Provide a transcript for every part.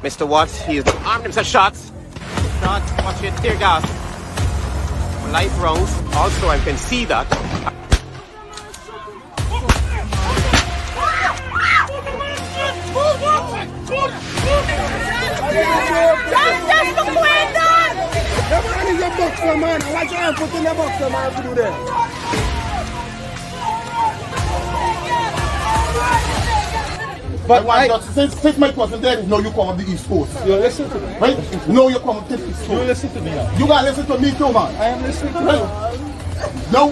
Mr. Watts, he's armed himself shots. Shots, watch it, tear gas. Live rounds. Also, I can see that. Just the window! The man is a boxer, man. Watch your hand put in the boxer, man, to do that. But since my cousin there, no, you come on the East Coast. You listen to me. Right? No, you come on the East Coast. You listen to me now. You gotta listen to me too, man. I am listening to right? you. Now,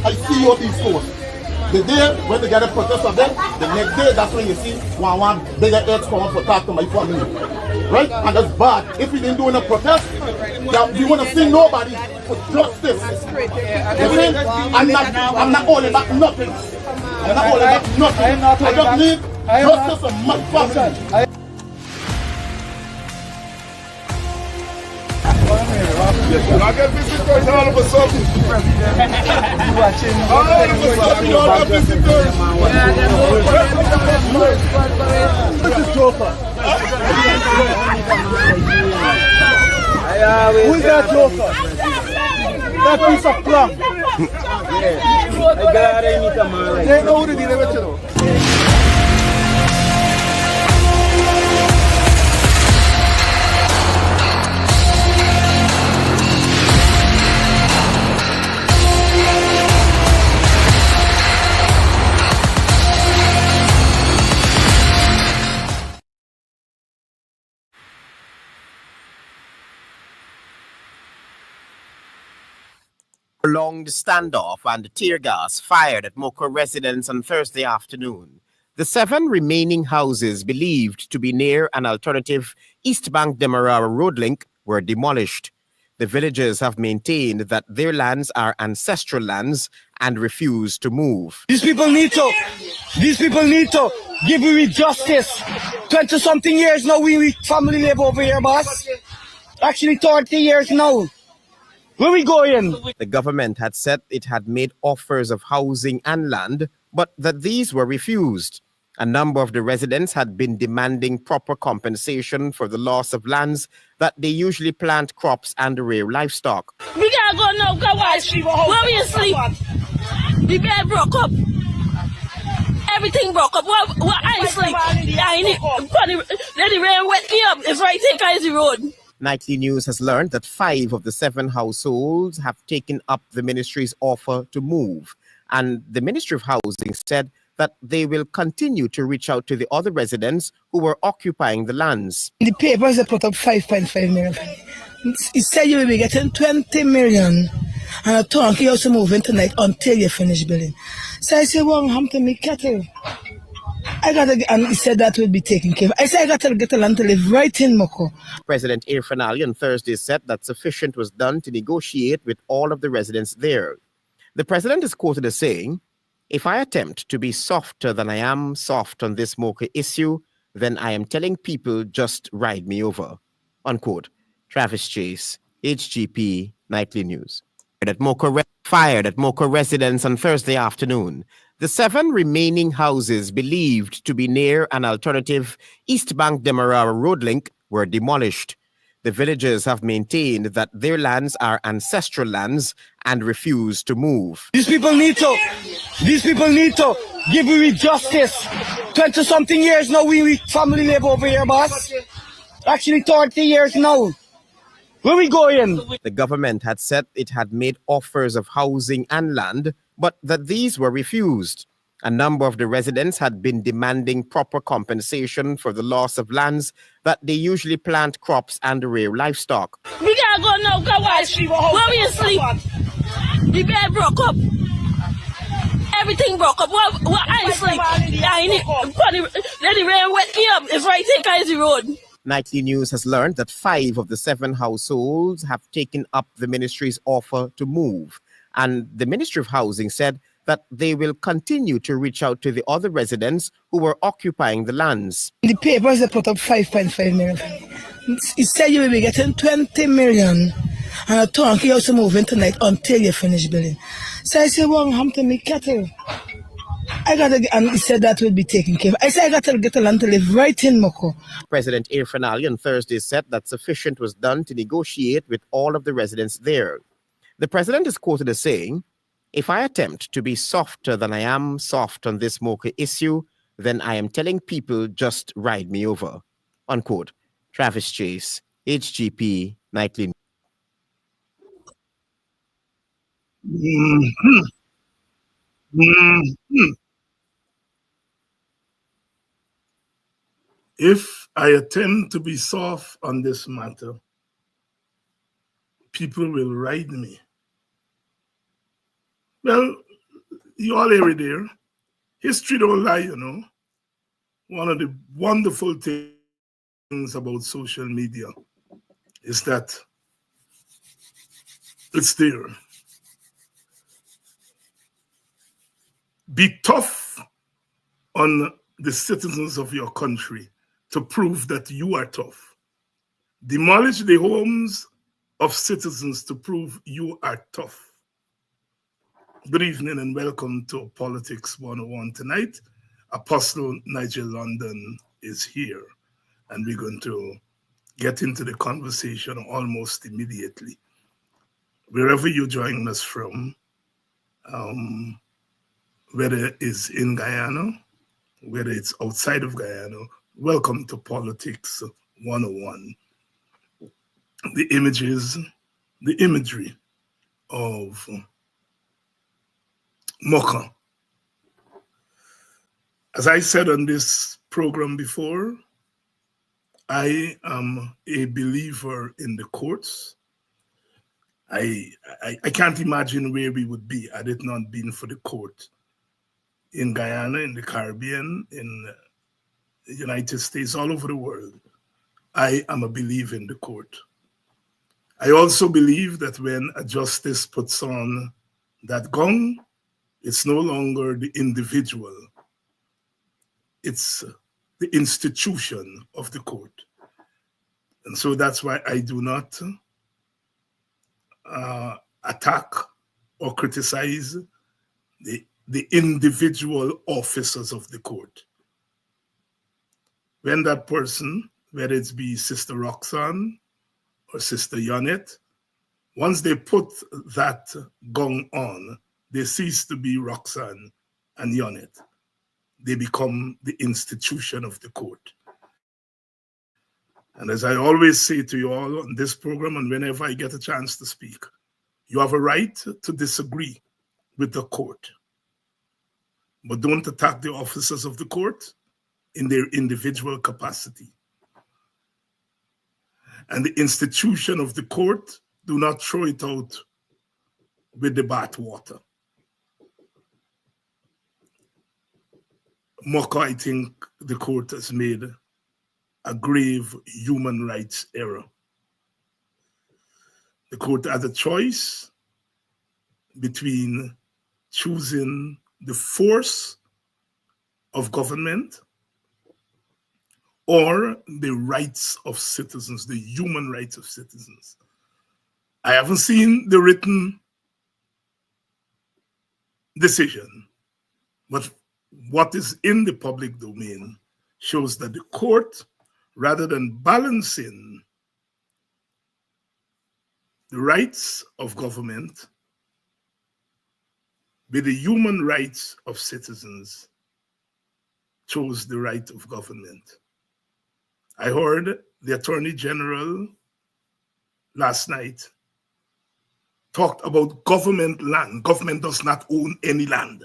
I see you on the East Coast. The day when they get a protest of them, the next day, that's when you see one bigger heads come up for talk to my family. Right? And that's bad. If we didn't do a protest, we want to see nobody for justice. You see? I'm not holding back nothing. I'm not holding back nothing. I just need justice for my family. I get visitors all of a sudden. All of a sudden, you all got visitors. This is Joker. Who is that Joker? That piece of plum. They know who the dealer with, you know. Prolonged standoff and tear gas fired at Mocha residents on Thursday afternoon. The 7 remaining houses believed to be near an alternative East Bank Demerara road link were demolished. The villagers have maintained that their lands are ancestral lands and refuse to move. These people need to give we justice. 20-something years now we family live over here, boss. Actually 30 years now. Where we going? The government had said it had made offers of housing and land, but that these were refused. A number of the residents had been demanding proper compensation for the loss of lands that they usually plant crops and rear livestock. We gotta go now, go watch. Where we asleep? The bed broke up. Everything broke up. What I sleep? Let the rain wet me up. It's right here, the road. Nightly News has learned that 5 of the 7 households have taken up the ministry's offer to move. And the Ministry of Housing said that they will continue to reach out to the other residents who were occupying the lands. The papers they put up 5.5 million. It said you will be getting 20 million. And I told you also moving tonight until you finish building. So I said, well, I'm to me cattle. And he said that would be taken care of. I said I got to get a land to live right in Moko. President Irfan Ali on Thursday said that sufficient was done to negotiate with all of the residents there. The president is quoted as saying, "If I attempt to be softer than I am soft on this Mocha issue, then I am telling people just ride me over." Unquote. Travis Chase, HGP Nightly News. Fired at Mocha residents on Thursday afternoon. The 7 remaining houses believed to be near an alternative East Bank Demerara road link were demolished. The villagers have maintained that their lands are ancestral lands and refuse to move. These people need to give we justice. 20-something years now we family live over here, boss. Actually 30 years now. Where we going? The government had said it had made offers of housing and land, but that these were refused. A number of the residents had been demanding proper compensation for the loss of lands that they usually plant crops and rear livestock. We gotta go now, go watch. Where we asleep? The bed broke up. Everything broke up. What I sleep? Let the rain wet me up. It's right here, the road. Nightly News has learned that 5 of the 7 households have taken up the ministry's offer to move. And the Ministry of Housing said that they will continue to reach out to the other residents who were occupying the lands. The papers they put up 5.5 million. It said you will be getting 20 million. And I told you also moving tonight until you finish building. So I said, well, I'm to me cattle. And he said that would be taken care of. I said I got to get a land to live right in Moko. President Irfan Ali on Thursday said that sufficient was done to negotiate with all of the residents there. The president is quoted as saying, "If I attempt to be softer than I am soft on this Mocha issue, then I am telling people just ride me over." Unquote. Travis Chase, HGP Nightly. If I attempt to be soft on this matter, people will ride me. Well, you all hear it there. History don't lie, you know. One of the wonderful things about social media is that it's there. Be tough on the citizens of your country to prove that you are tough. Demolish the homes of citizens to prove you are tough. Good evening and welcome to Politics 101 tonight. Apostle Nigel London is here, and we're going to get into the conversation almost immediately. Wherever you're joining us from, whether it's in Guyana, whether it's outside of Guyana, welcome to Politics 101. The imagery of Mocha. As I said on this program before, I am a believer in the courts. I can't imagine where we would be had it not been for the court in Guyana, in the Caribbean, in the United States, all over the world. I am a believer in the court. I also believe that when a justice puts on that gong, it's no longer the individual. It's the institution of the court. And so that's why I do not attack or criticize the individual officers of the court. When that person, whether it be Sister Roxanne or Sister Yonet, once they put that gong on, they cease to be Roxanne and Yonet. They become the institution of the court. And as I always say to you all on this program and whenever I get a chance to speak, you have a right to disagree with the court. But don't attack the officers of the court in their individual capacity. And the institution of the court, do not throw it out with the bathwater. Mocha, I think the court has made a grave human rights error. The court had a choice between choosing the force of government or the rights of citizens, the human rights of citizens. I haven't seen the written decision, but what is in the public domain shows that the court, rather than balancing the rights of government with the human rights of citizens, chose the right of government. I heard the Attorney General last night talked about government land. Government does not own any land.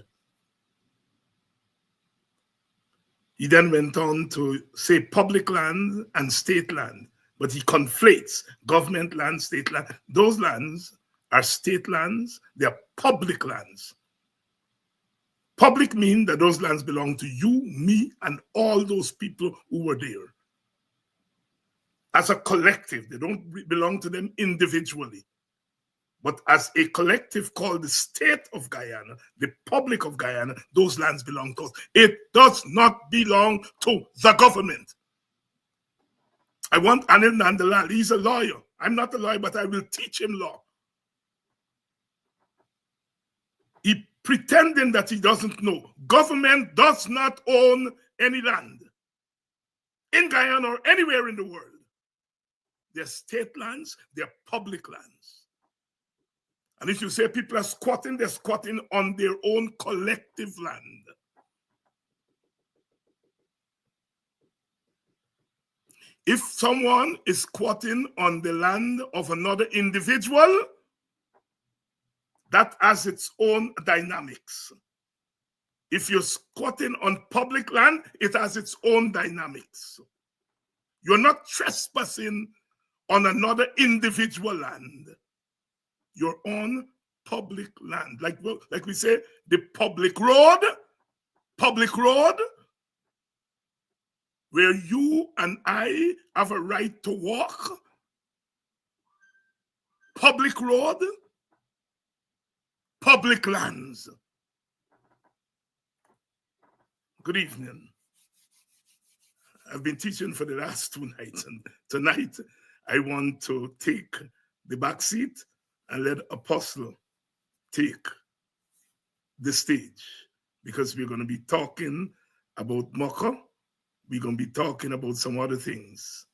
He then went on to say public land and state land, but he conflates government land, state land. Those lands are state lands, they are public lands. Public means that those lands belong to you, me, and all those people who were there. As a collective, they don't belong to them individually. But as a collective called the state of Guyana, the public of Guyana, those lands belong to us. It does not belong to the government. I want Anil Nandalal, he's a lawyer. I'm not a lawyer, but I will teach him law. He pretending that he doesn't know. Government does not own any land in Guyana or anywhere in the world. They're state lands, they're public lands. And if you say people are squatting, they're squatting on their own collective land. If someone is squatting on the land of another individual, that has its own dynamics. If you're squatting on public land, it has its own dynamics. You're not trespassing on another individual land. You're on public land. Like we say, the public road public road where you and I have a right to walk, public road, public lands. Good evening. I've been teaching for the last 2 nights, and tonight I want to take the back seat and let Apostle take the stage, because we're going to be talking about Moko. We're going to be talking about some other things.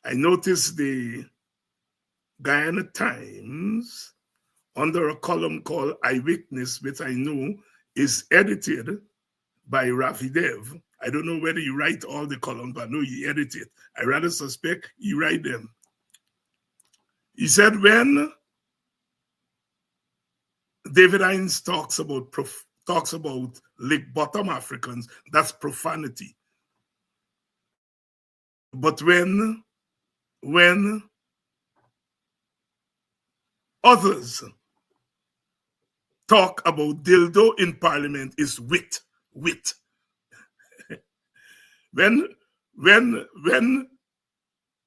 I noticed the Guyana Times, under a column called Eyewitness, which I know is edited by Rafi Dev. I don't know whether you write all the columns, but I know you edit it. I rather suspect you write them. He said when David Hines talks about lick bottom Africans, that's profanity. But when others talk about dildo in parliament, is wit. When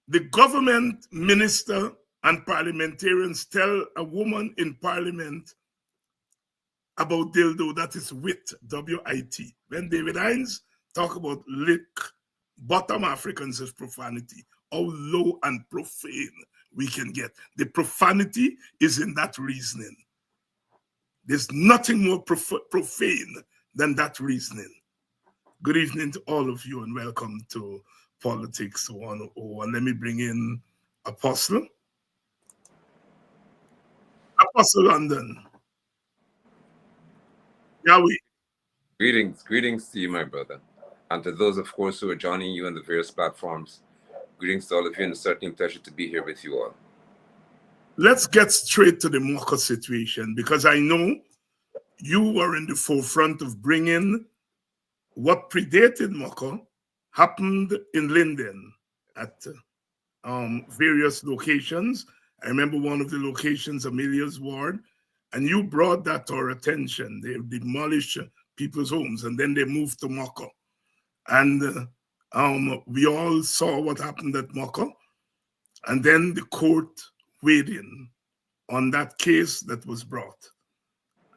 the government minister and parliamentarians tell a woman in parliament about dildo, that is wit, W-I-T. When David Hines talk about lick bottom Africans as profanity, how low and profane we can get. The profanity is in that reasoning. There's nothing more profane than that reasoning. Good evening to all of you and welcome to Politics 101. Let me bring in Apostle. Apostle London. Yahweh. Greetings to you, my brother. And to those, of course, who are joining you on the various platforms. Greetings to all of you, and it's certainly a pleasure to be here with you all. Let's get straight to the Moko situation, because I know you were in the forefront of bringing what predated Moko happened in Linden at various locations. I remember one of the locations, Amelia's Ward, and you brought that to our attention. They demolished people's homes, and then they moved to Moko. And we all saw what happened at Moko. And then the court weighed in on that case that was brought.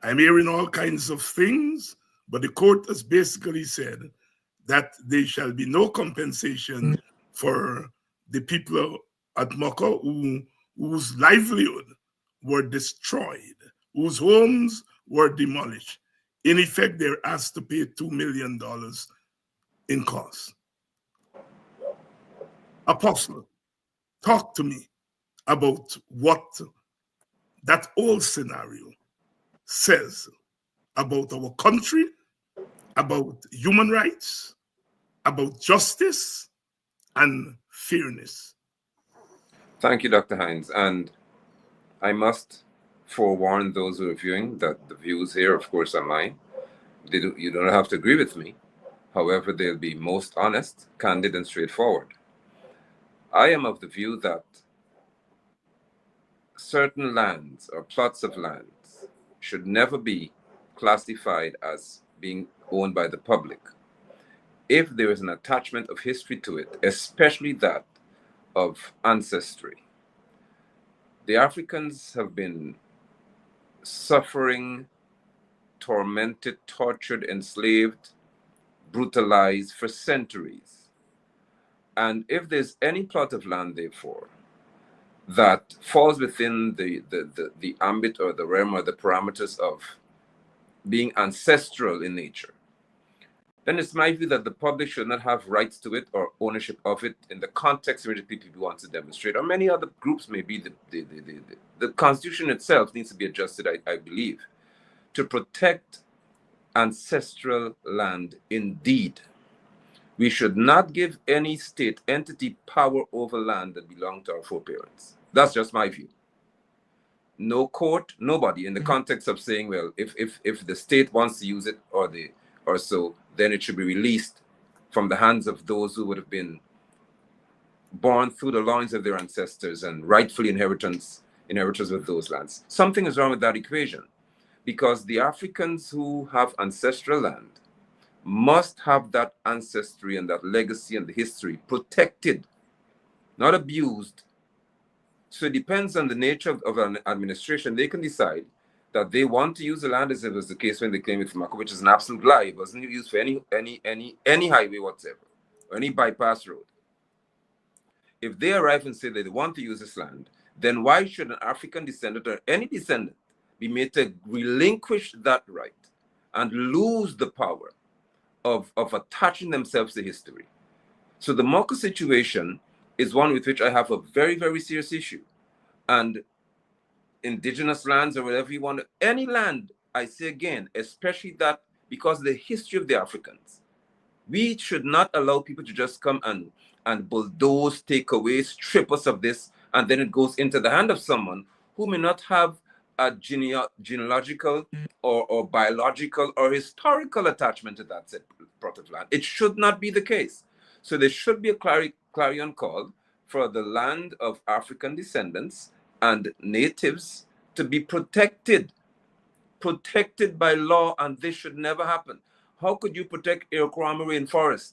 I'm hearing all kinds of things, but the court has basically said that there shall be no compensation for the people at Moko whose livelihood were destroyed, whose homes were demolished. In effect, they're asked to pay $2 million in costs. Apostle, talk to me about what that old scenario says about our country, about human rights, about justice and fairness. Thank you, Dr. Hines. And I must forewarn those who are viewing that the views here, of course, are mine. You don't have to agree with me. However, they'll be most honest, candid, and straightforward. I am of the view that certain lands or plots of lands should never be classified as being owned by the public if there is an attachment of history to it, especially that of ancestry. The Africans have been suffering, tormented, tortured, enslaved, brutalized for centuries. And if there's any plot of land, therefore, that falls within the ambit or the realm or the parameters of being ancestral in nature, then it's my view that the public should not have rights to it or ownership of it in the context in which the people want to demonstrate, or many other groups may be. The Constitution itself needs to be adjusted, I believe, to protect ancestral land indeed. We should not give any state entity power over land that belonged to our foreparents. That's just my view. No court, nobody, in the context of saying, well, if the state wants to use it or so, then it should be released from the hands of those who would have been born through the loins of their ancestors and rightfully inheritors of those lands. Something is wrong with that equation, because the Africans who have ancestral land must have that ancestry and that legacy and the history protected, not abused. So it depends on the nature of an administration. They can decide that they want to use the land, as it was the case when they claimed it from Mako, which is an absolute lie. It wasn't used for any highway whatsoever, or any bypass road. If they arrive and say they want to use this land, then why should an African descendant or any descendant be made to relinquish that right and lose the power of attaching themselves to history? So the Mako situation is one with which I have a very, very serious issue. And indigenous lands, or whatever you want, any land, I say again, especially that, because of the history of the Africans, we should not allow people to just come and bulldoze, take away, strip us of this, and then it goes into the hand of someone who may not have a genealogical or biological or historical attachment to that said plot of land. It should not be the case. So there should be a clarion call for the land of African descendants and natives to be protected by law, and this should never happen. How could you protect Iroquois rainforest,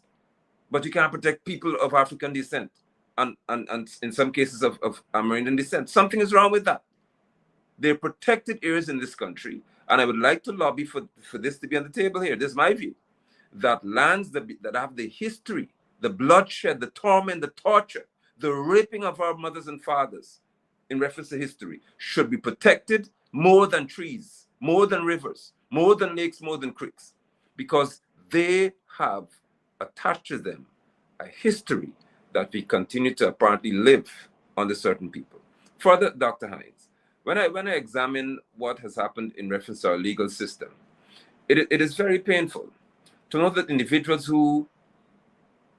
but you can't protect people of African descent and in some cases of Amerindian descent? Something is wrong with that. They're protected areas in this country, and I would like to lobby for this to be on the table here. This is my view, that lands that have the history, the bloodshed, the torment, the torture, the raping of our mothers and fathers in reference to history should be protected more than trees, more than rivers, more than lakes, more than creeks, because they have attached to them a history that we continue to apparently live under certain people. Further, Dr. Hines, when I examine what has happened in reference to our legal system, it is very painful to know that individuals who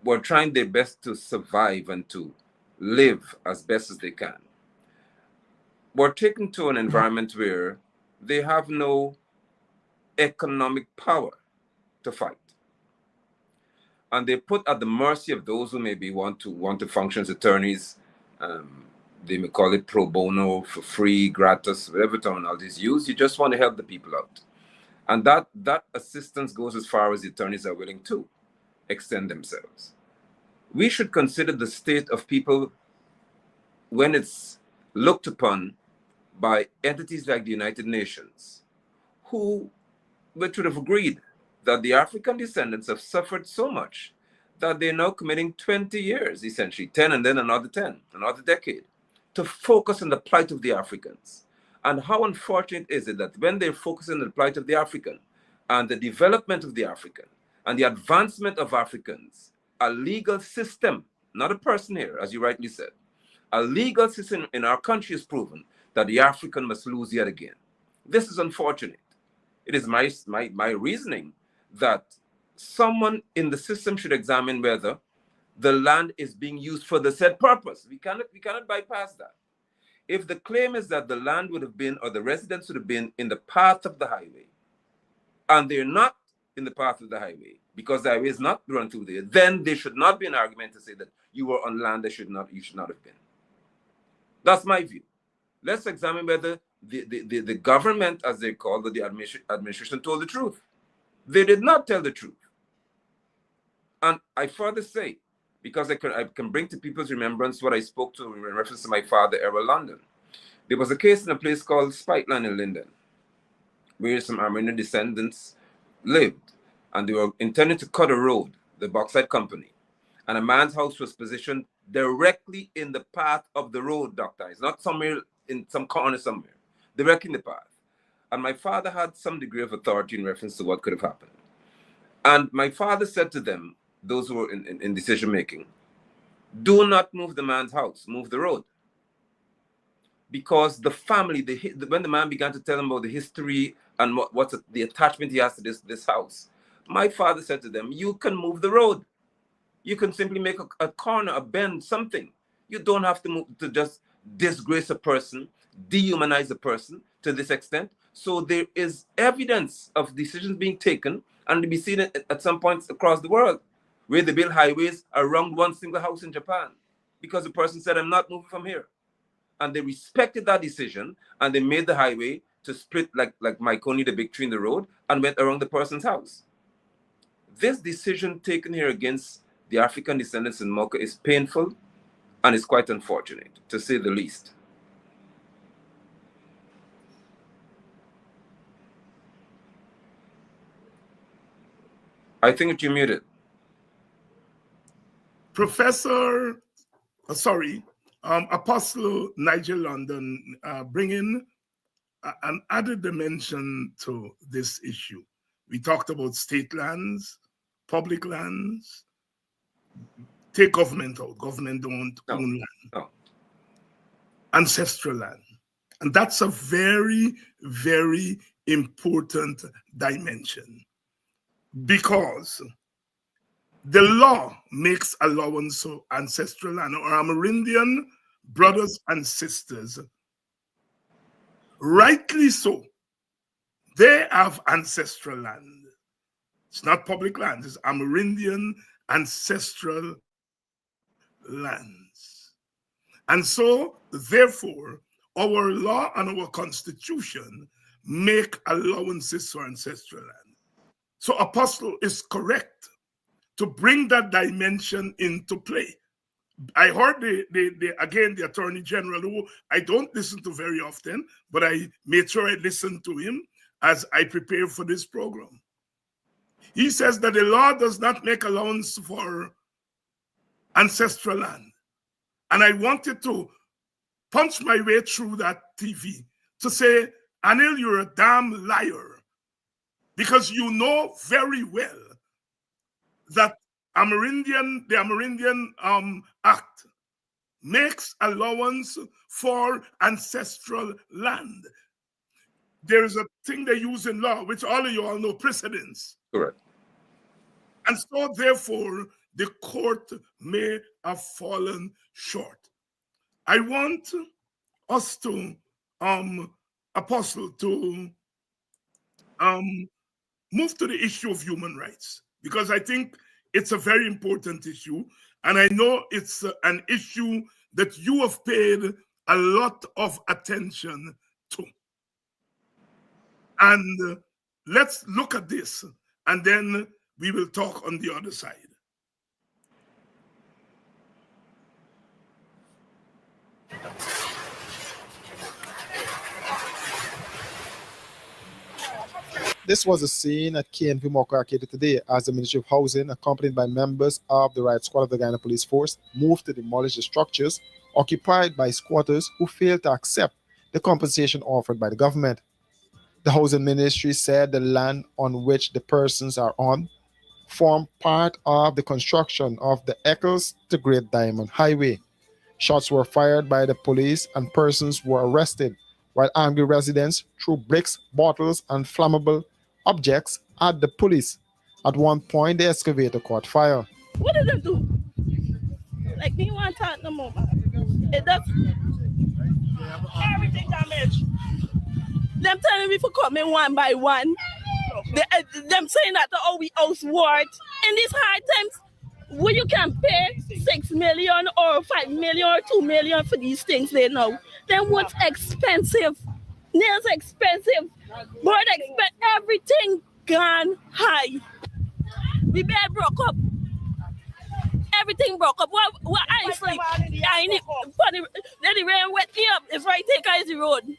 were trying their best to survive and to live as best as they can were taken to an environment where they have no economic power to fight. And they're put at the mercy of those who maybe want to function as attorneys. They may call it pro bono, for free, gratis, whatever terminology is used. You just want to help the people out. And that assistance goes as far as the attorneys are willing to extend themselves. We should consider the state of people when it's looked upon by entities like the United Nations, who would have agreed that the African descendants have suffered so much that they're now committing 20 years, essentially, 10 and then another 10, another decade, to focus on the plight of the Africans. And how unfortunate is it that when they're focusing on the plight of the African and the development of the African and the advancement of Africans, a legal system, not a person here, as you rightly said, a legal system in our country has proven that the African must lose yet again. This is unfortunate. It is my reasoning that someone in the system should examine whether the land is being used for the said purpose. We cannot bypass that. If the claim is that the land would have been, or the residents would have been in the path of the highway, and they're not in the path of the highway because the highway is not run through there, then there should not be an argument to say that you were on land that you should not have been. That's my view. Let's examine whether the government, as they call it, the administration told the truth. They did not tell the truth. And I further say, because I can bring to people's remembrance what I spoke to in reference to my father, Errol London. There was a case in a place called Spiteland in Linden, where some Armenian descendants lived, and they were intending to cut a road, the bauxite company. And a man's house was positioned directly in the path of the road, Doctor. It's not somewhere in some corner somewhere, directly in the path. And my father had some degree of authority in reference to what could have happened. And my father said to them, those who were in decision making, do not move the man's house, move the road. Because the family, when the man began to tell them about the history and what's the attachment he has to this house, my father said to them, you can move the road. You can simply make a corner, a bend, something. You don't have to move to just disgrace a person, dehumanize a person to this extent. So there is evidence of decisions being taken, and to be seen at some points across the world, where they build highways around one single house in Japan, because the person said, I'm not moving from here. And they respected that decision, and they made the highway to split like Maikoni, the big tree in the road, and went around the person's house. this decision taken here against the African descendants in Mocha is painful and it's quite unfortunate, to say the least. I think that you're muted. Apostle Nigel London, bringing an added dimension to this issue. We talked about state lands, public lands. Take government out. Government don't own land. No. Ancestral land. And that's a very, very important dimension, because the law makes allowance for ancestral land. Our Amerindian brothers and sisters, rightly so, they have ancestral land. It's not public land, it's Amerindian ancestral lands. And so, therefore, our law and our constitution make allowances for ancestral land. So Apostle is correct to bring that dimension into play. I heard the Attorney General, who I don't listen to very often, but I made sure I listened to him as I prepare for this program. He says that the law does not make allowance for ancestral land. And I wanted to punch my way through that TV to say, Anil, you're a damn liar, because you know very well that the Amerindian Act makes allowance for ancestral land. There is a thing they use in law, which all of you all know, precedence. Correct. And so, therefore, the court may have fallen short. I want us to, Apostle, to move to the issue of human rights, because I think it's a very important issue, and I know it's an issue that you have paid a lot of attention to. And let's look at this, and then we will talk on the other side. This was a scene at KNP Mocha Arcade today as the Ministry of Housing, accompanied by members of the Riot Squad of the Guyana Police Force, moved to demolish the structures occupied by squatters who failed to accept the compensation offered by the government. The Housing Ministry said the land on which the persons are on form part of the construction of the Eccles to Great Diamond Highway. Shots were fired by the police and persons were arrested, while angry residents threw bricks, bottles, and flammable objects at the police. At one point, the excavator caught fire. What did they do? Like, me want to talk no more, man. It does everything damaged. Them telling me for coming one by one. Them saying that we house ward. In these hard times, where you can pay 6 million or 5 million or 2 million for these things they know. Then what's expensive? Nails expensive. Board expensive. Everything gone high. We bed broke up. Everything broke up. What I sleep. I need funny. Let the rain wet me up. If I take out the road.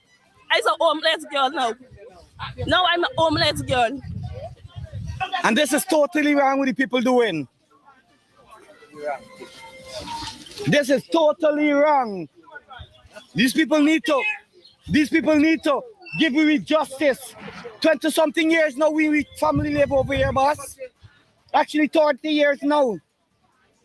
I'm a homeless girl now. Now I'm a homeless girl. And this is totally wrong with the people doing. This is totally wrong. These people need to give me justice. 20-something years now we family live over here, boss. Actually 30 years now.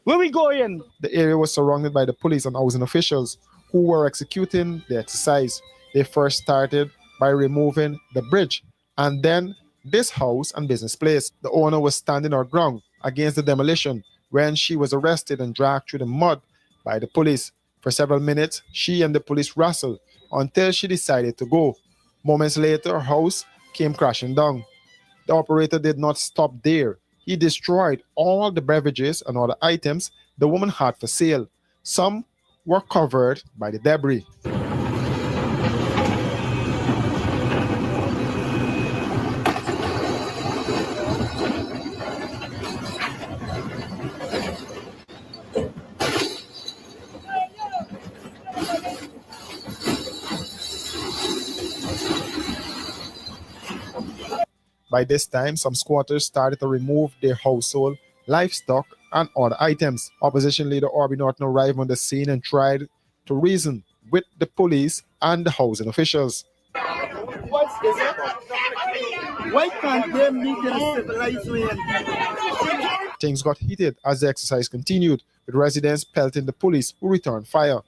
Where we going? The area was surrounded by the police and housing officials who were executing the exercise. They first started by removing the bridge and then this house and business place. The owner was standing her ground against the demolition when she was arrested and dragged through the mud by the police. For several minutes, she and the police wrestled until she decided to go. Moments later, her house came crashing down. The operator did not stop there. He destroyed all the beverages and other items the woman had for sale. Some were covered by the debris. By this time, some squatters started to remove their household, livestock, and other items. Opposition leader Orby Norton arrived on the scene and tried to reason with the police and the housing officials. Why can't they meet in a civilized way? Things got heated as the exercise continued, with residents pelting the police who returned fire.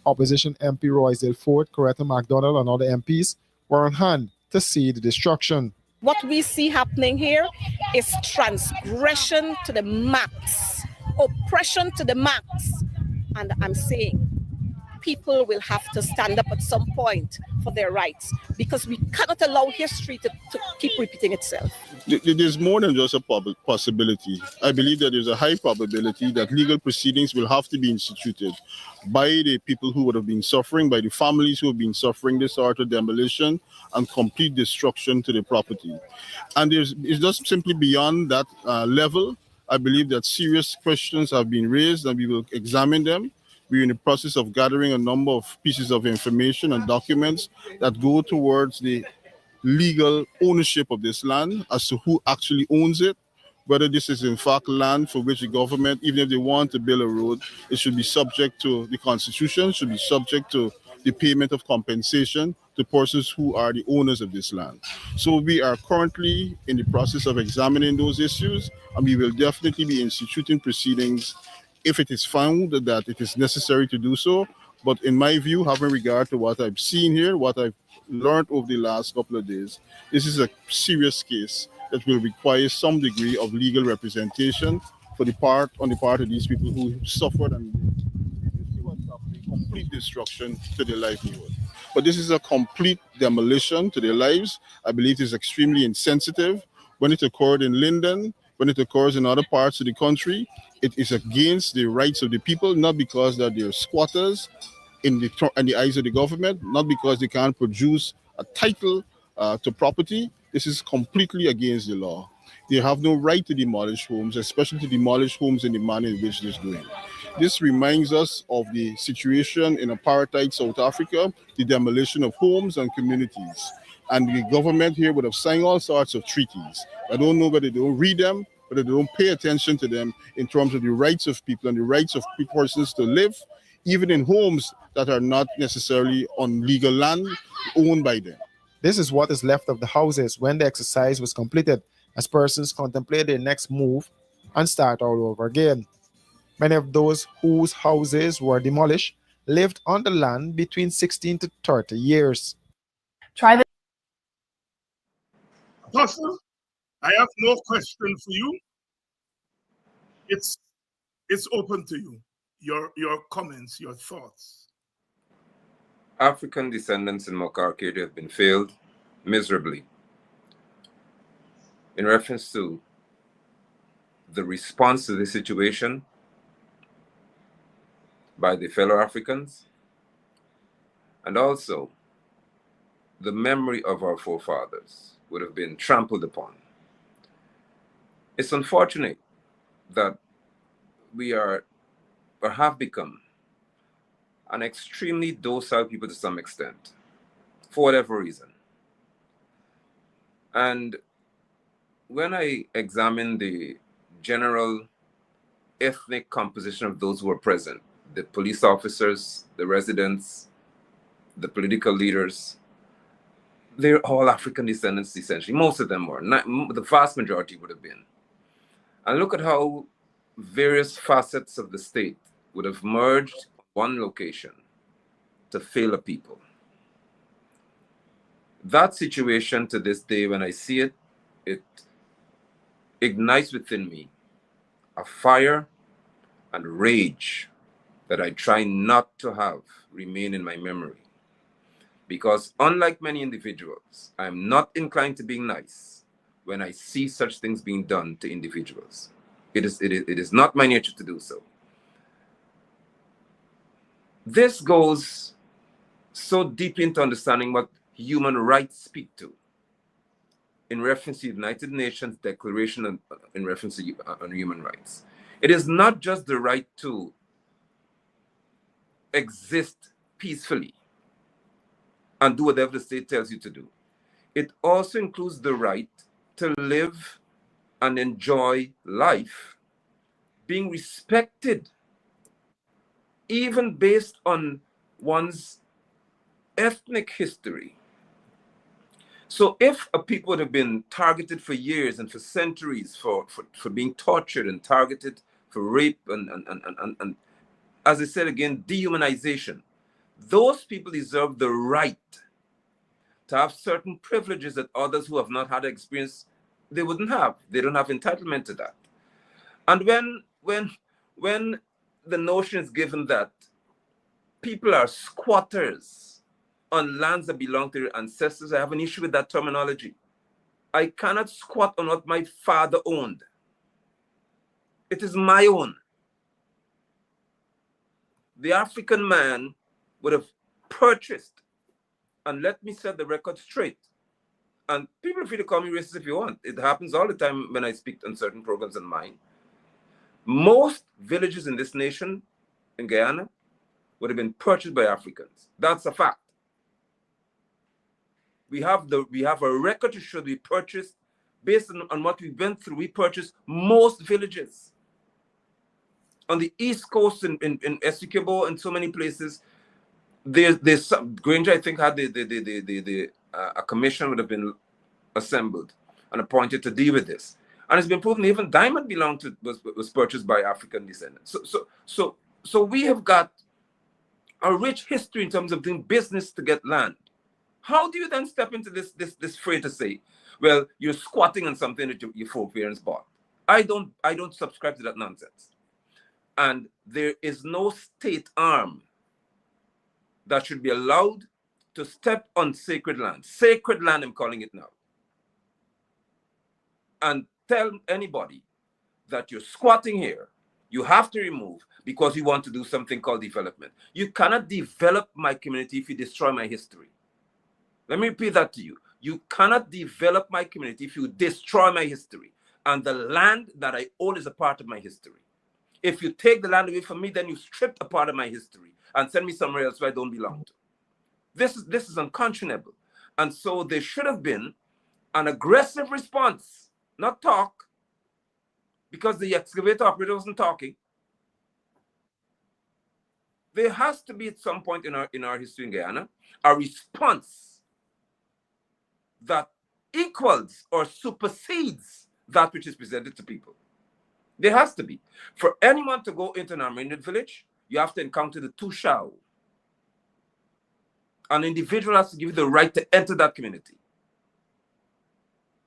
Opposition MP Roysdale Ford, Coretta MacDonald, and other MPs were on hand to see the destruction. What we see happening here is transgression to the max, oppression to the max. And I'm saying people will have to stand up at some point for their rights, because we cannot allow history to keep repeating itself. There's more than just a possibility. I believe that there's a high probability that legal proceedings will have to be instituted by the people who would have been suffering, by the families who have been suffering this sort of demolition and complete destruction to the property. And it's just simply beyond that level. I believe that serious questions have been raised and we will examine them. We're in the process of gathering a number of pieces of information and documents that go towards the legal ownership of this land as to who actually owns it, whether this is in fact land for which the government, even if they want to build a road, it should be subject to the Constitution, should be subject to the payment of compensation to persons who are the owners of this land. So we are currently in the process of examining those issues, and we will definitely be instituting proceedings if it is found that it is necessary to do so. But in my view, having regard to what I've seen here, what I've learned over the last couple of days, this is a serious case that will require some degree of legal representation on the part of these people who suffered and complete destruction to their livelihood. But this is a complete demolition to their lives. I believe it is extremely insensitive. When it occurred in Linden, when it occurs in other parts of the country, it is against the rights of the people, not because that they're squatters in the eyes of the government, not because they can't produce a title to property. This is completely against the law. They have no right to demolish homes, especially to demolish homes in the manner in which they're doing. This reminds us of the situation in apartheid South Africa, the demolition of homes and communities. And the government here would have signed all sorts of treaties. I don't know whether they don't read them, whether they don't pay attention to them in terms of the rights of people and the rights of persons to live, even in homes that are not necessarily on legal land owned by them. This is what is left of the houses when the exercise was completed, as persons contemplate their next move and start all over again. Many of those whose houses were demolished lived on the land between 16 to 30 years. Apostle, I have no question for you. It's open to you. Your comments, your thoughts. African descendants in Mokarkate have been failed miserably in reference to the response to the situation by the fellow Africans, and also the memory of our forefathers would have been trampled upon. It's unfortunate that we are or have become an extremely docile people to some extent, for whatever reason. And when I examine the general ethnic composition of those who were present, the police officers, the residents, the political leaders, they're all African descendants, essentially. Most of them were. The vast majority would have been. And look at how various facets of the state would have merged in one location to fail a people. That situation to this day, when I see it, it ignites within me a fire and rage that I try not to have remain in my memory. Because unlike many individuals, I'm not inclined to being nice when I see such things being done to individuals. It is not my nature to do so. This goes so deep into understanding what human rights speak to in reference to the United Nations Declaration in reference to on human rights. It is not just the right to exist peacefully and do whatever the state tells you to do. It also includes the right to live and enjoy life, being respected, even based on one's ethnic history. So if a people would have been targeted for years and for centuries for being tortured and targeted for rape and as I said again, dehumanization, those people deserve the right to have certain privileges that others who have not had experience, they wouldn't have. They don't have entitlement to that. And when the notion is given that people are squatters on lands that belong to their ancestors, I have an issue with that terminology. I cannot squat on what my father owned. It is my own. The African man would have purchased, and let me set the record straight. And people feel to call me racist if you want. It happens all the time when I speak on certain programs in mine. Most villages in this nation, in Guyana, would have been purchased by Africans. That's a fact. We have a record to show we purchased, based on what we went through, we purchased most villages. On the East Coast, in Essequibo, and so many places, there's some, Granger, I think, had a commission would have been assembled and appointed to deal with this. And it's been proven even diamond was purchased by African descendants. So we have got a rich history in terms of doing business to get land. How do you then step into this fray to say, well, you're squatting on something that your foreparents bought? I don't subscribe to that nonsense. And there is no state arm that should be allowed to step on sacred land. Sacred land, I'm calling it now. And tell anybody that you're squatting here, you have to remove because you want to do something called development. You cannot develop my community if you destroy my history. Let me repeat that to you. You cannot develop my community if you destroy my history. And the land that I own is a part of my history. If you take the land away from me, then you stripped a part of my history and send me somewhere else where I don't belong to. This is unconscionable. And so there should have been an aggressive response, not talk, because the excavator operator wasn't talking. There has to be at some point in our history in Guyana a response that equals or supersedes that which is presented to people. There has to be. For anyone to go into an Armenian village, you have to encounter the Tushao. An individual has to give you the right to enter that community.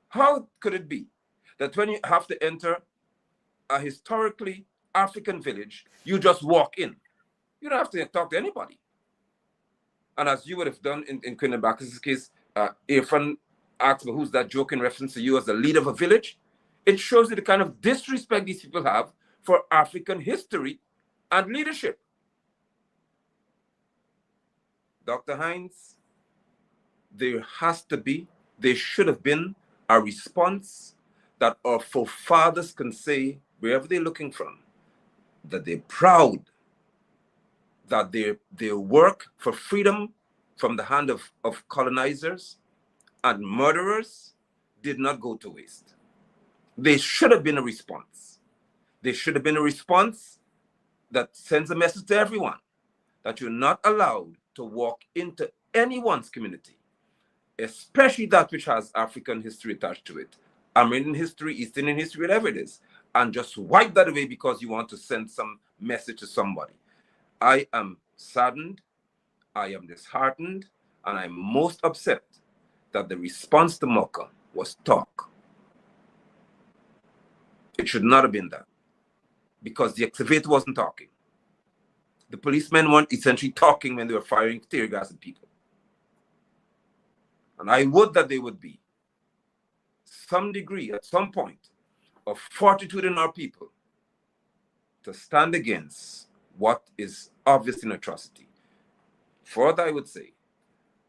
How could it be that when you have to enter a historically African village, you just walk in? You don't have to talk to anybody. And as you would have done in Queen Bacchus' case, Irfan asked me, who's that joke in reference to you as the leader of a village? It shows you the kind of disrespect these people have for African history and leadership. Dr. Hines, there should have been a response that our forefathers can say, wherever they're looking from, that they're proud that their work for freedom from the hand of colonizers and murderers did not go to waste. There should have been a response. There should have been a response that sends a message to everyone that you're not allowed to walk into anyone's community, especially that which has African history attached to it, Armenian history, East Indian history, whatever it is, and just wipe that away because you want to send some message to somebody. I am saddened, I am disheartened, and I'm most upset that the response to Mocha was talk. It should not have been that, because the excavator wasn't talking. The policemen weren't essentially talking when they were firing tear gas at people. And I would that there would be some degree, at some point, of fortitude in our people to stand against what is obviously an atrocity. Further, I would say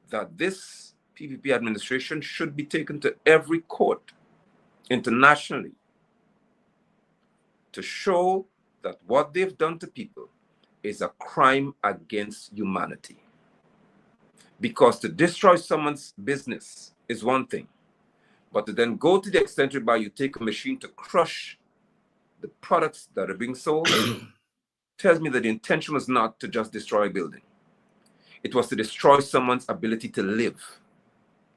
that this PPP administration should be taken to every court internationally to show that what they've done to people is a crime against humanity. Because to destroy someone's business is one thing, but to then go to the extent whereby you take a machine to crush the products that are being sold tells me that the intention was not to just destroy a building. It was to destroy someone's ability to live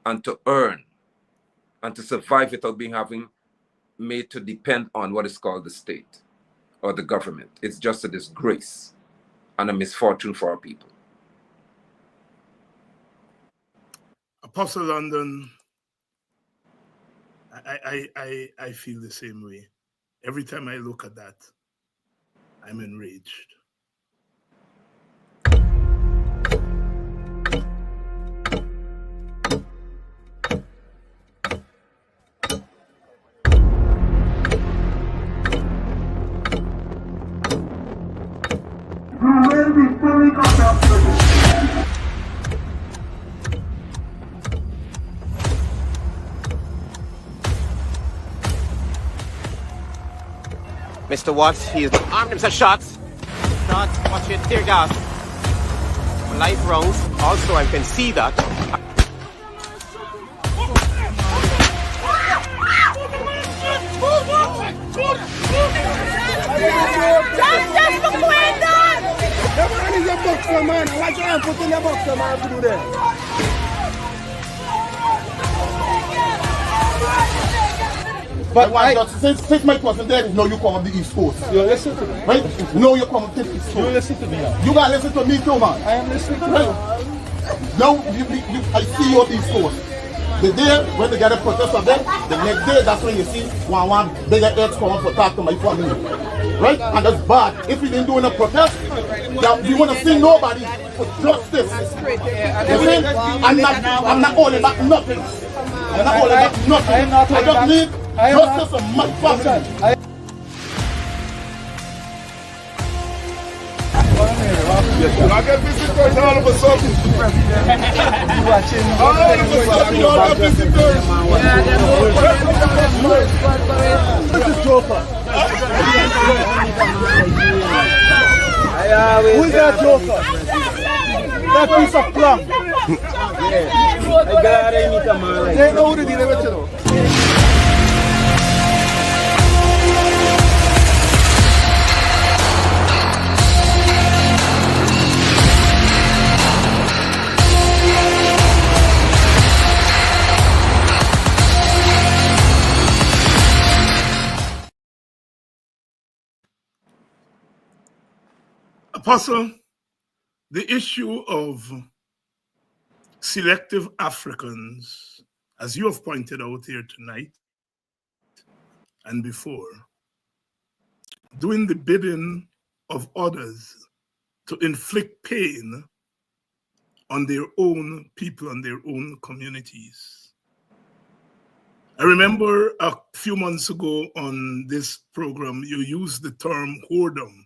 and to earn and to survive without having made to depend on what is called the state or the government. It's just a disgrace and a misfortune for our people. Apostle London, I feel the same way. Every time I look at that, I'm enraged. Mr. Watts, he's armed himself. Shots. Shots. Watch it. Tear gas. Live rounds. Also, I can see that. Just for Quindon! The man is a boxer, man. Why can't put in the boxer, man, to do that? But since Mike wasn't there, no, you come on the East Coast. You listen to me. Right? No, you come on the East Coast. You listen to me now. You gotta listen to me too, man. I am listening to Right? you. Now, I see you on the East Coast. The day when they get a protest of them, the next day, that's when you see one bigger heads come up to talk to my family. Right? And that's bad. If we didn't do a protest, we want to see nobody for justice. You see? I'm not holding back nothing. I'm not holding back nothing. I just need justice for my family. I get visitors all of a sudden. All of a sudden, you all have visitors. This is Joker. Who is that Joker? That piece of plum. They know who they deal with, you know. Apostle, the issue of selective Africans, as you have pointed out here tonight and before, doing the bidding of others to inflict pain on their own people, on their own communities. I remember a few months ago on this program, you used the term whoredom,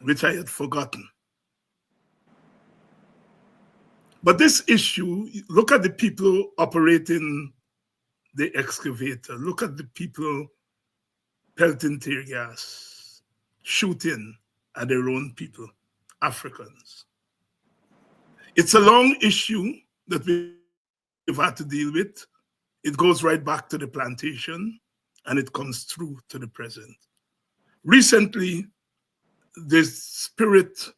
which I had forgotten. But this issue, look at the people operating the excavator. Look at the people pelting tear gas, shooting at their own people, Africans. It's a long issue that we've had to deal with. It goes right back to the plantation, and it comes through to the present. Recently, the spirit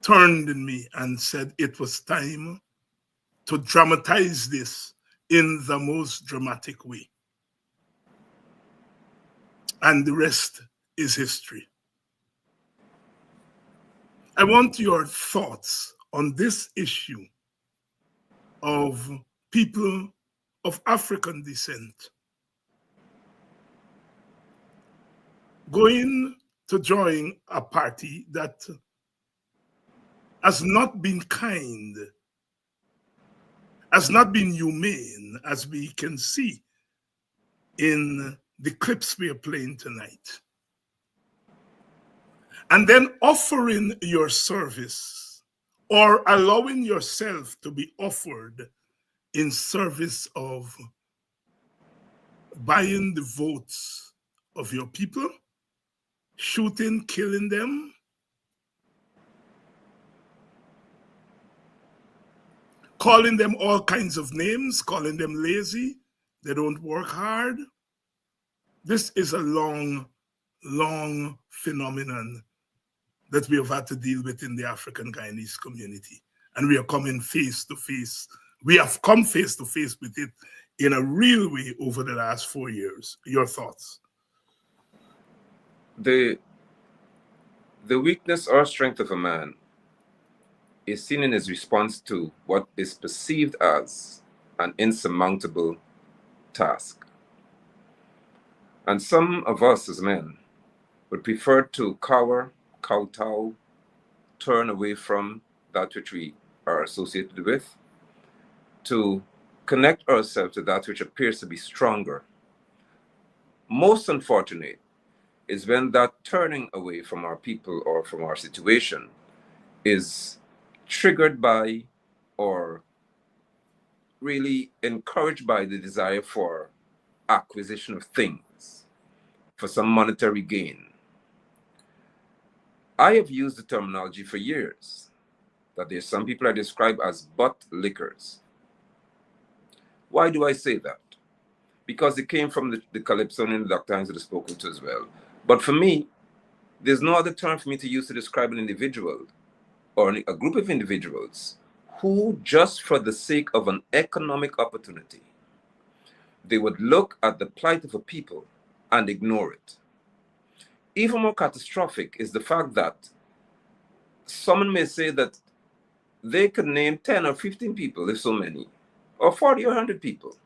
turned in me and said it was time to dramatize this in the most dramatic way. And the rest is history. I want your thoughts on this issue of people of African descent going to join a party that has not been kind, has not been humane, as we can see in the clips we are playing tonight. And then offering your service or allowing yourself to be offered in service of buying the votes of your people, shooting, killing them, calling them all kinds of names, calling them lazy. They don't work hard. This is a long, long phenomenon that we have had to deal with in the African Guyanese community. And we are coming face to face. We have come face to face with it in a real way over the last 4 years. Your thoughts? The weakness or strength of a man is seen in his response to what is perceived as an insurmountable task. And some of us as men would prefer to cower, kowtow, turn away from that which we are associated with, to connect ourselves to that which appears to be stronger. Most unfortunate is when that turning away from our people or from our situation is triggered by or really encouraged by the desire for acquisition of things, for some monetary gain. I have used the terminology for years that there's some people I describe as butt lickers. Why do I say that? Because it came from the Calypsonian and the Dr. Hines that have spoken to as well. But for me, there's no other term for me to use to describe an individual or a group of individuals who, just for the sake of an economic opportunity, they would look at the plight of a people and ignore it. Even more catastrophic is the fact that someone may say that they could name 10 or 15 people, if so many, or 40 or 100 people,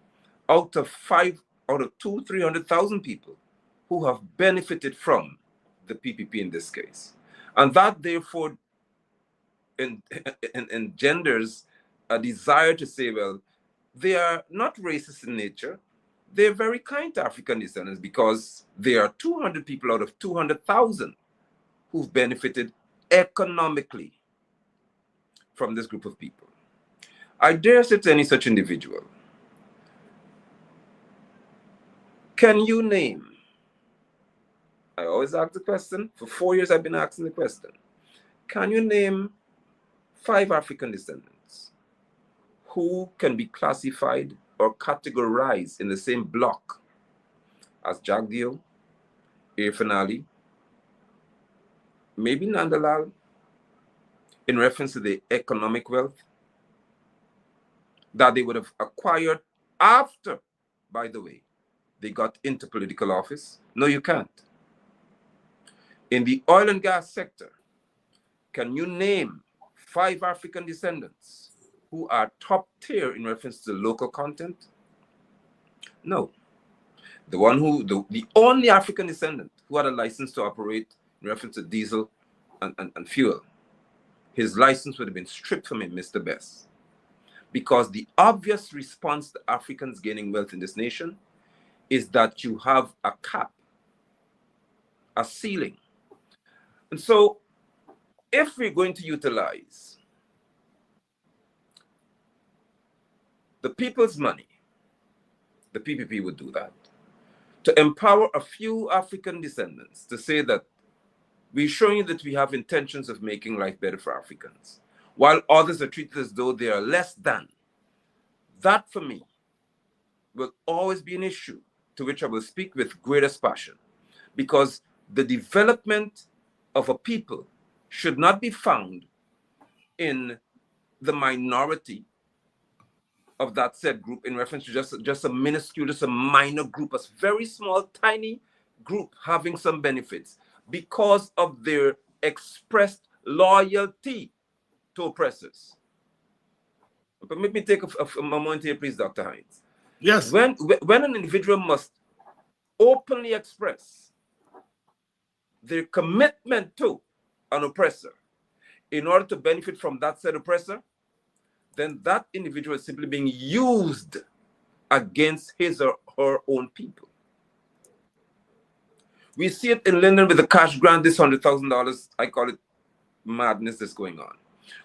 out of 300,000 people who have benefited from the PPP in this case. And that therefore engenders a desire to say, well, they are not racist in nature. They're very kind to African descendants because there are 200 people out of 200,000 who've benefited economically from this group of people. I dare say to any such individual, can you name, I always ask the question, for 4 years I've been asking the question, can you name 5 African descendants who can be classified or categorized in the same block as Jagdeo, Irfan Ali, maybe Nandalal, in reference to the economic wealth that they would have acquired after, by the way, they got into political office? No, you can't. In the oil and gas sector, can you name 5 African descendants who are top tier in reference to local content? No. The only African descendant who had a license to operate in reference to diesel and fuel, his license would have been stripped from him, Mr. Best. Because the obvious response to Africans gaining wealth in this nation is that you have a cap, a ceiling. And so if we're going to utilize the people's money, the PPP would do that, to empower a few African descendants to say that we're showing you that we have intentions of making life better for Africans, while others are treated as though they are less than. That, for me, will always be an issue to which I will speak with greatest passion, because the development of a people should not be found in the minority of that said group in reference to just a minuscule, just a minor group, a very small, tiny group having some benefits because of their expressed loyalty to oppressors. But let me take a moment here, please, Dr. Hines. Yes. When an individual must openly express their commitment to an oppressor in order to benefit from that said oppressor, then that individual is simply being used against his or her own people. We see it in London with the cash grant, this $100,000, I call it madness that's going on,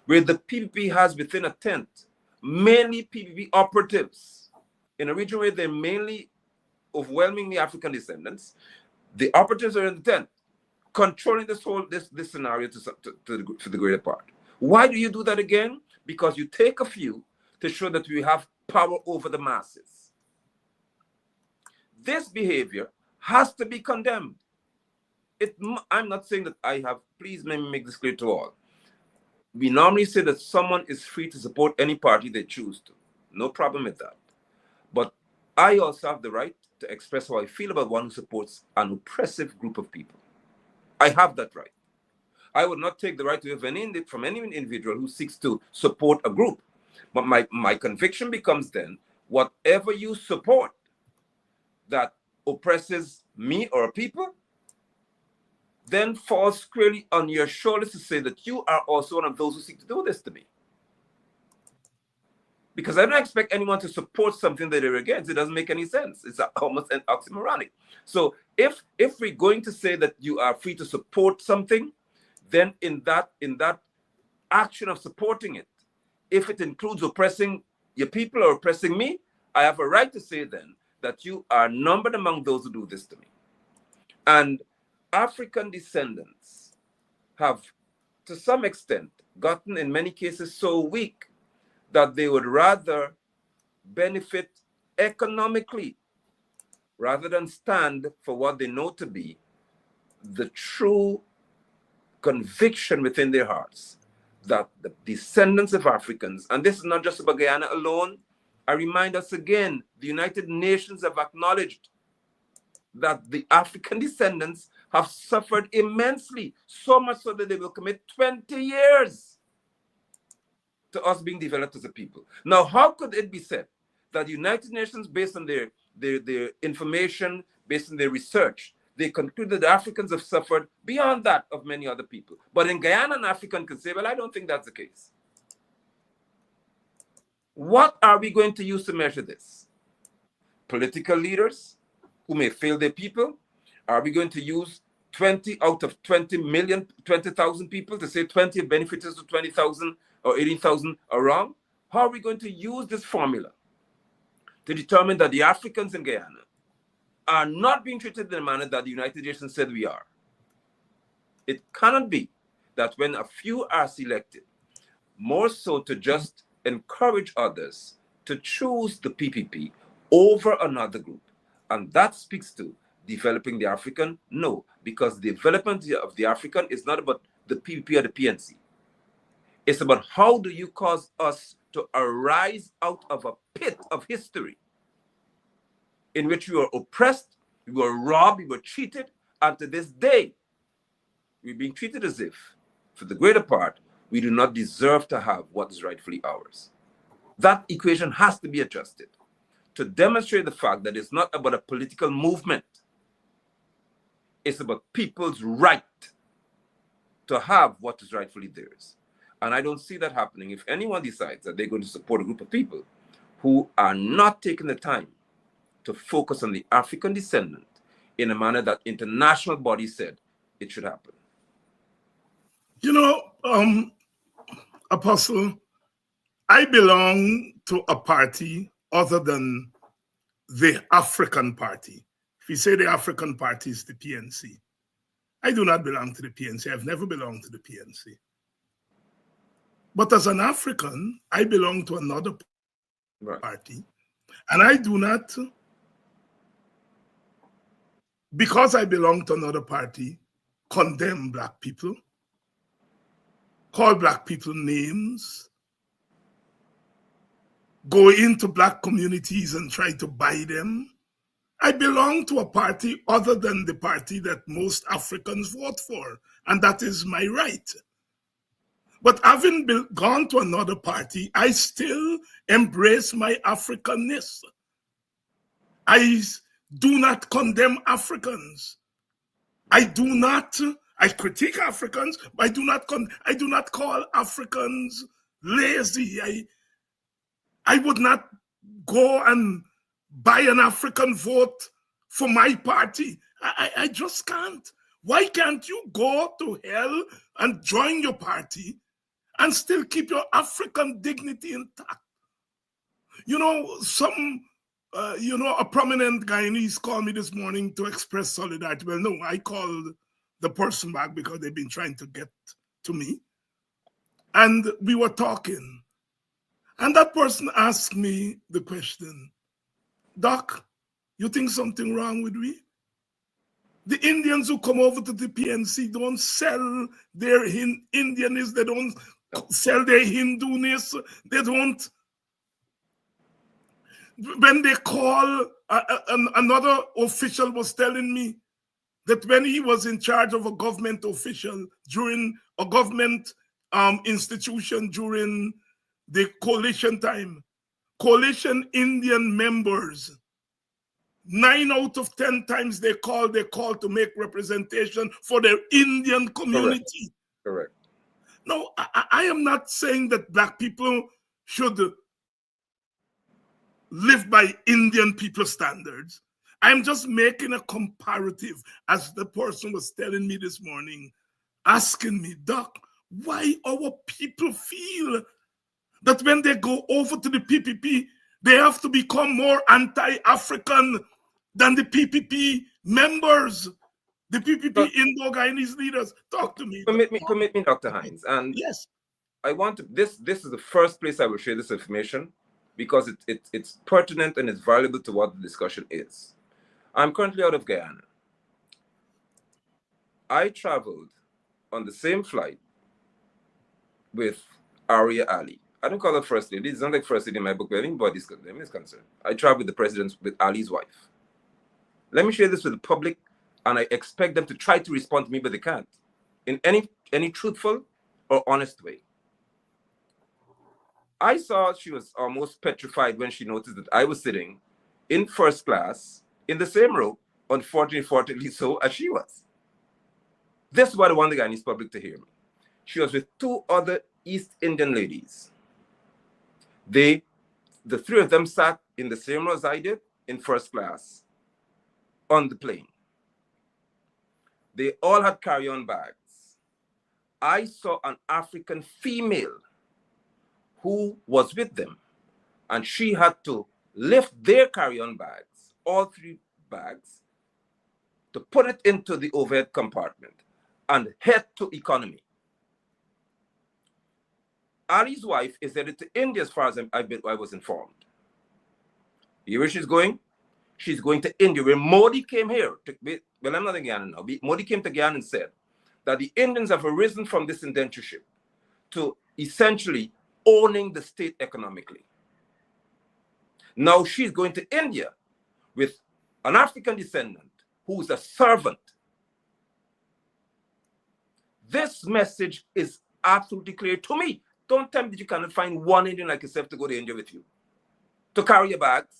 where the PPP has within a tent mainly PPP operatives in a region where they're mainly overwhelmingly African descendants. The operatives are in the tent, controlling this scenario to the greater part. Why do you do that again? Because you take a few to show that we have power over the masses. This behavior has to be condemned. I'm not saying that I have, please let me make this clear to all. We normally say that someone is free to support any party they choose to. No problem with that. But I also have the right to express how I feel about one who supports an oppressive group of people. I have that right. I would not take the right away from any individual who seeks to support a group. But my conviction becomes then, whatever you support that oppresses me or a people, then falls squarely on your shoulders to say that you are also one of those who seek to do this to me. Because I don't expect anyone to support something that they're against. It doesn't make any sense. It's almost an oxymoronic. So if we're going to say that you are free to support something, then in that action of supporting it, if it includes oppressing your people or oppressing me, I have a right to say then that you are numbered among those who do this to me. And African descendants have, to some extent, gotten in many cases so weak that they would rather benefit economically rather than stand for what they know to be the true conviction within their hearts that the descendants of Africans, and this is not just about Guyana alone, I remind us again, the United Nations have acknowledged that the African descendants have suffered immensely, so much so that they will commit 20 years to us being developed as a people. Now, how could it be said that the United Nations, based on their information, based on their research, they conclude that the Africans have suffered beyond that of many other people? But in Guyana, an African can say, well, I don't think that's the case. What are we going to use to measure this? Political leaders who may fail their people? Are we going to use 20 out of 20 million, 20,000 people to say 20 beneficiaries to 20,000 or 18,000 are wrong? How are we going to use this formula to determine that the Africans in Guyana are not being treated in the manner that the United Nations said we are? It cannot be that when a few are selected, more so to just encourage others to choose the PPP over another group. And that speaks to developing the African? No, because the development of the African is not about the PPP or the PNC. It's about how do you cause us to arise out of a pit of history in which we were oppressed, we were robbed, we were cheated, and to this day, we're being treated as if, for the greater part, we do not deserve to have what is rightfully ours. That equation has to be adjusted to demonstrate the fact that it's not about a political movement. It's about people's right to have what is rightfully theirs. And I don't see that happening if anyone decides that they're going to support a group of people who are not taking the time to focus on the African descendant in a manner that international bodies said it should happen. You know, Apostle, I belong to a party other than the African Party. If you say the African Party is the PNC, I do not belong to the PNC. I've never belonged to the PNC. But as an African, I belong to another party. And I do not, because I belong to another party, condemn Black people, call Black people names, go into Black communities and try to buy them. I belong to a party other than the party that most Africans vote for, and that is my right. But having gone to another party, I still embrace my Africanness. I do not condemn Africans. I critique Africans, but I do not call Africans lazy. I would not go and buy an African vote for my party. I just can't. Why can't you go to hell and join your party and still keep your African dignity intact? You know, a prominent Guyanese called me this morning to express solidarity. Well, no, I called the person back because they've been trying to get to me. And we were talking. And that person asked me the question, Doc, you think something wrong with we? The Indians who come over to the PNC don't sell their Indianness, they don't sell their Hinduness, they don't. When they call, another official was telling me that when he was in charge of a government official during a government institution during the coalition time, coalition Indian members, 9 out of 10 times they call to make representation for their Indian community. Correct. No, I am not saying that black people should live by Indian people standards. I'm just making a comparative, as the person was telling me this morning, asking me, Doc, why our people feel that when they go over to the PPP, they have to become more anti-African than the PPP members, the PPP Indo-Guyanese leaders. Talk to me. Permit me, Dr. Hines. And yes, I want to, this is the first place I will share this information because it's pertinent and it's valuable to what the discussion is. I'm currently out of Guyana. I traveled on the same flight with Aria Ali. I don't call her First Lady. It's not like First Lady in my book where anybody's concerned. I traveled with the president, with Ali's wife. Let me share this with the public, and I expect them to try to respond to me, but they can't. In any truthful or honest way. I saw she was almost petrified when she noticed that I was sitting in first class in the same row, unfortunately so as she was. This is what I want the Guyanese public to hear me. She was with 2 other East Indian ladies. The 3 of them sat in the same row as I did in first class on the plane. They all had carry-on bags. I saw an African female who was with them, and she had to lift their carry-on bags, all 3 bags, to put it into the overhead compartment and head to economy. Ali's wife is headed to India as far as I was informed. You know where she's going? She's going to India, where Modi came here. Well, I'm not in Guyana now. Modi came to Guyana and said that the Indians have arisen from this indentureship to essentially owning the state economically. Now she's going to India with an African descendant who's a servant. This message is absolutely clear to me. Don't tell me that you cannot find one Indian like yourself to go to India with you, to carry your bags.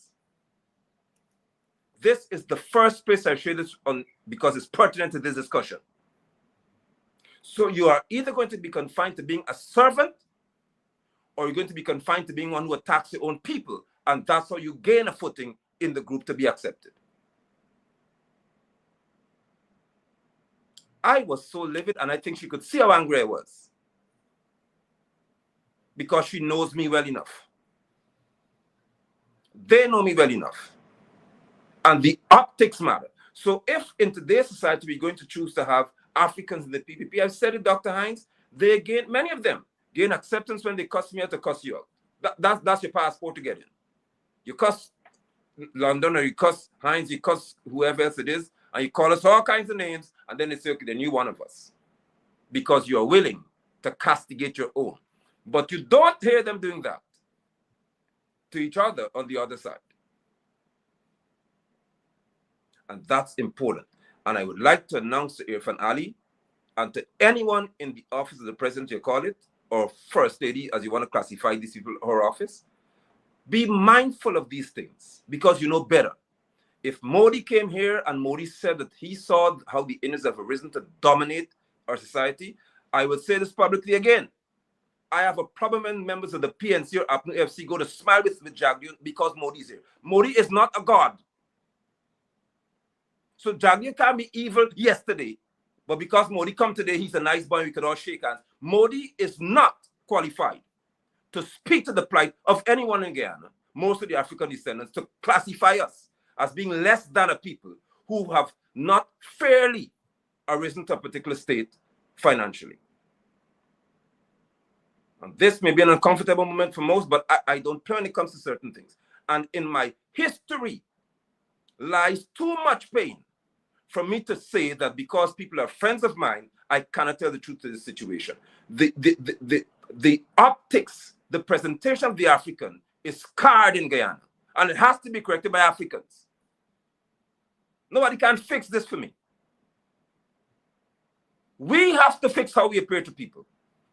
This is the first place I share this on because it's pertinent to this discussion. So you are either going to be confined to being a servant, or you're going to be confined to being one who attacks your own people. And that's how you gain a footing in the group to be accepted. I was so livid, and I think she could see how angry I was. Because she knows me well enough. They know me well enough. And the optics matter. So if in today's society we're going to choose to have Africans in the PPP, I've said it, Dr. Hines, they gain, many of them gain acceptance when they cuss me out to cuss you out. That's your passport to get in. You cuss London, or you cuss Hines, you cuss whoever else it is, and you call us all kinds of names, and then they say, okay, then you're one of us. Because you're willing to castigate your own. But you don't hear them doing that to each other on the other side. And that's important. And I would like to announce to Irfan Ali and to anyone in the office of the president, you call it, or first lady, as you want to classify these people, her office, be mindful of these things because you know better. If Modi came here and Modi said that he saw how the Indians have arisen to dominate our society, I will say this publicly again. I have a problem when members of the PNC or APNU FC go to smile with Jagdian because Modi is here. Modi is not a god. So Jagdian can be evil yesterday, but because Modi come today, he's a nice boy, we can all shake hands. Modi is not qualified to speak to the plight of anyone in Guyana, most of the African descendants, to classify us as being less than a people who have not fairly arisen to a particular state financially. And this may be an uncomfortable moment for most, but I don't play when it comes to certain things. And in my history lies too much pain for me to say that because people are friends of mine, I cannot tell the truth to this situation. The optics, the presentation of the African is scarred in Guyana, and it has to be corrected by Africans. Nobody can fix this for me. We have to fix how we appear to people.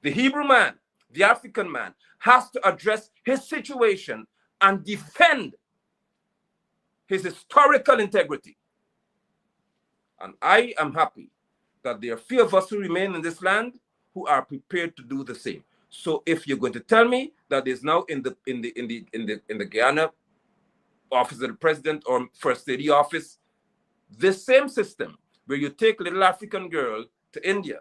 The Hebrew man, the African man, has to address his situation and defend his historical integrity. And I am happy that there are few of us who remain in this land who are prepared to do the same. So if you're going to tell me that there's now in the Guyana office of the president or first lady office, this same system where you take a little African girl to India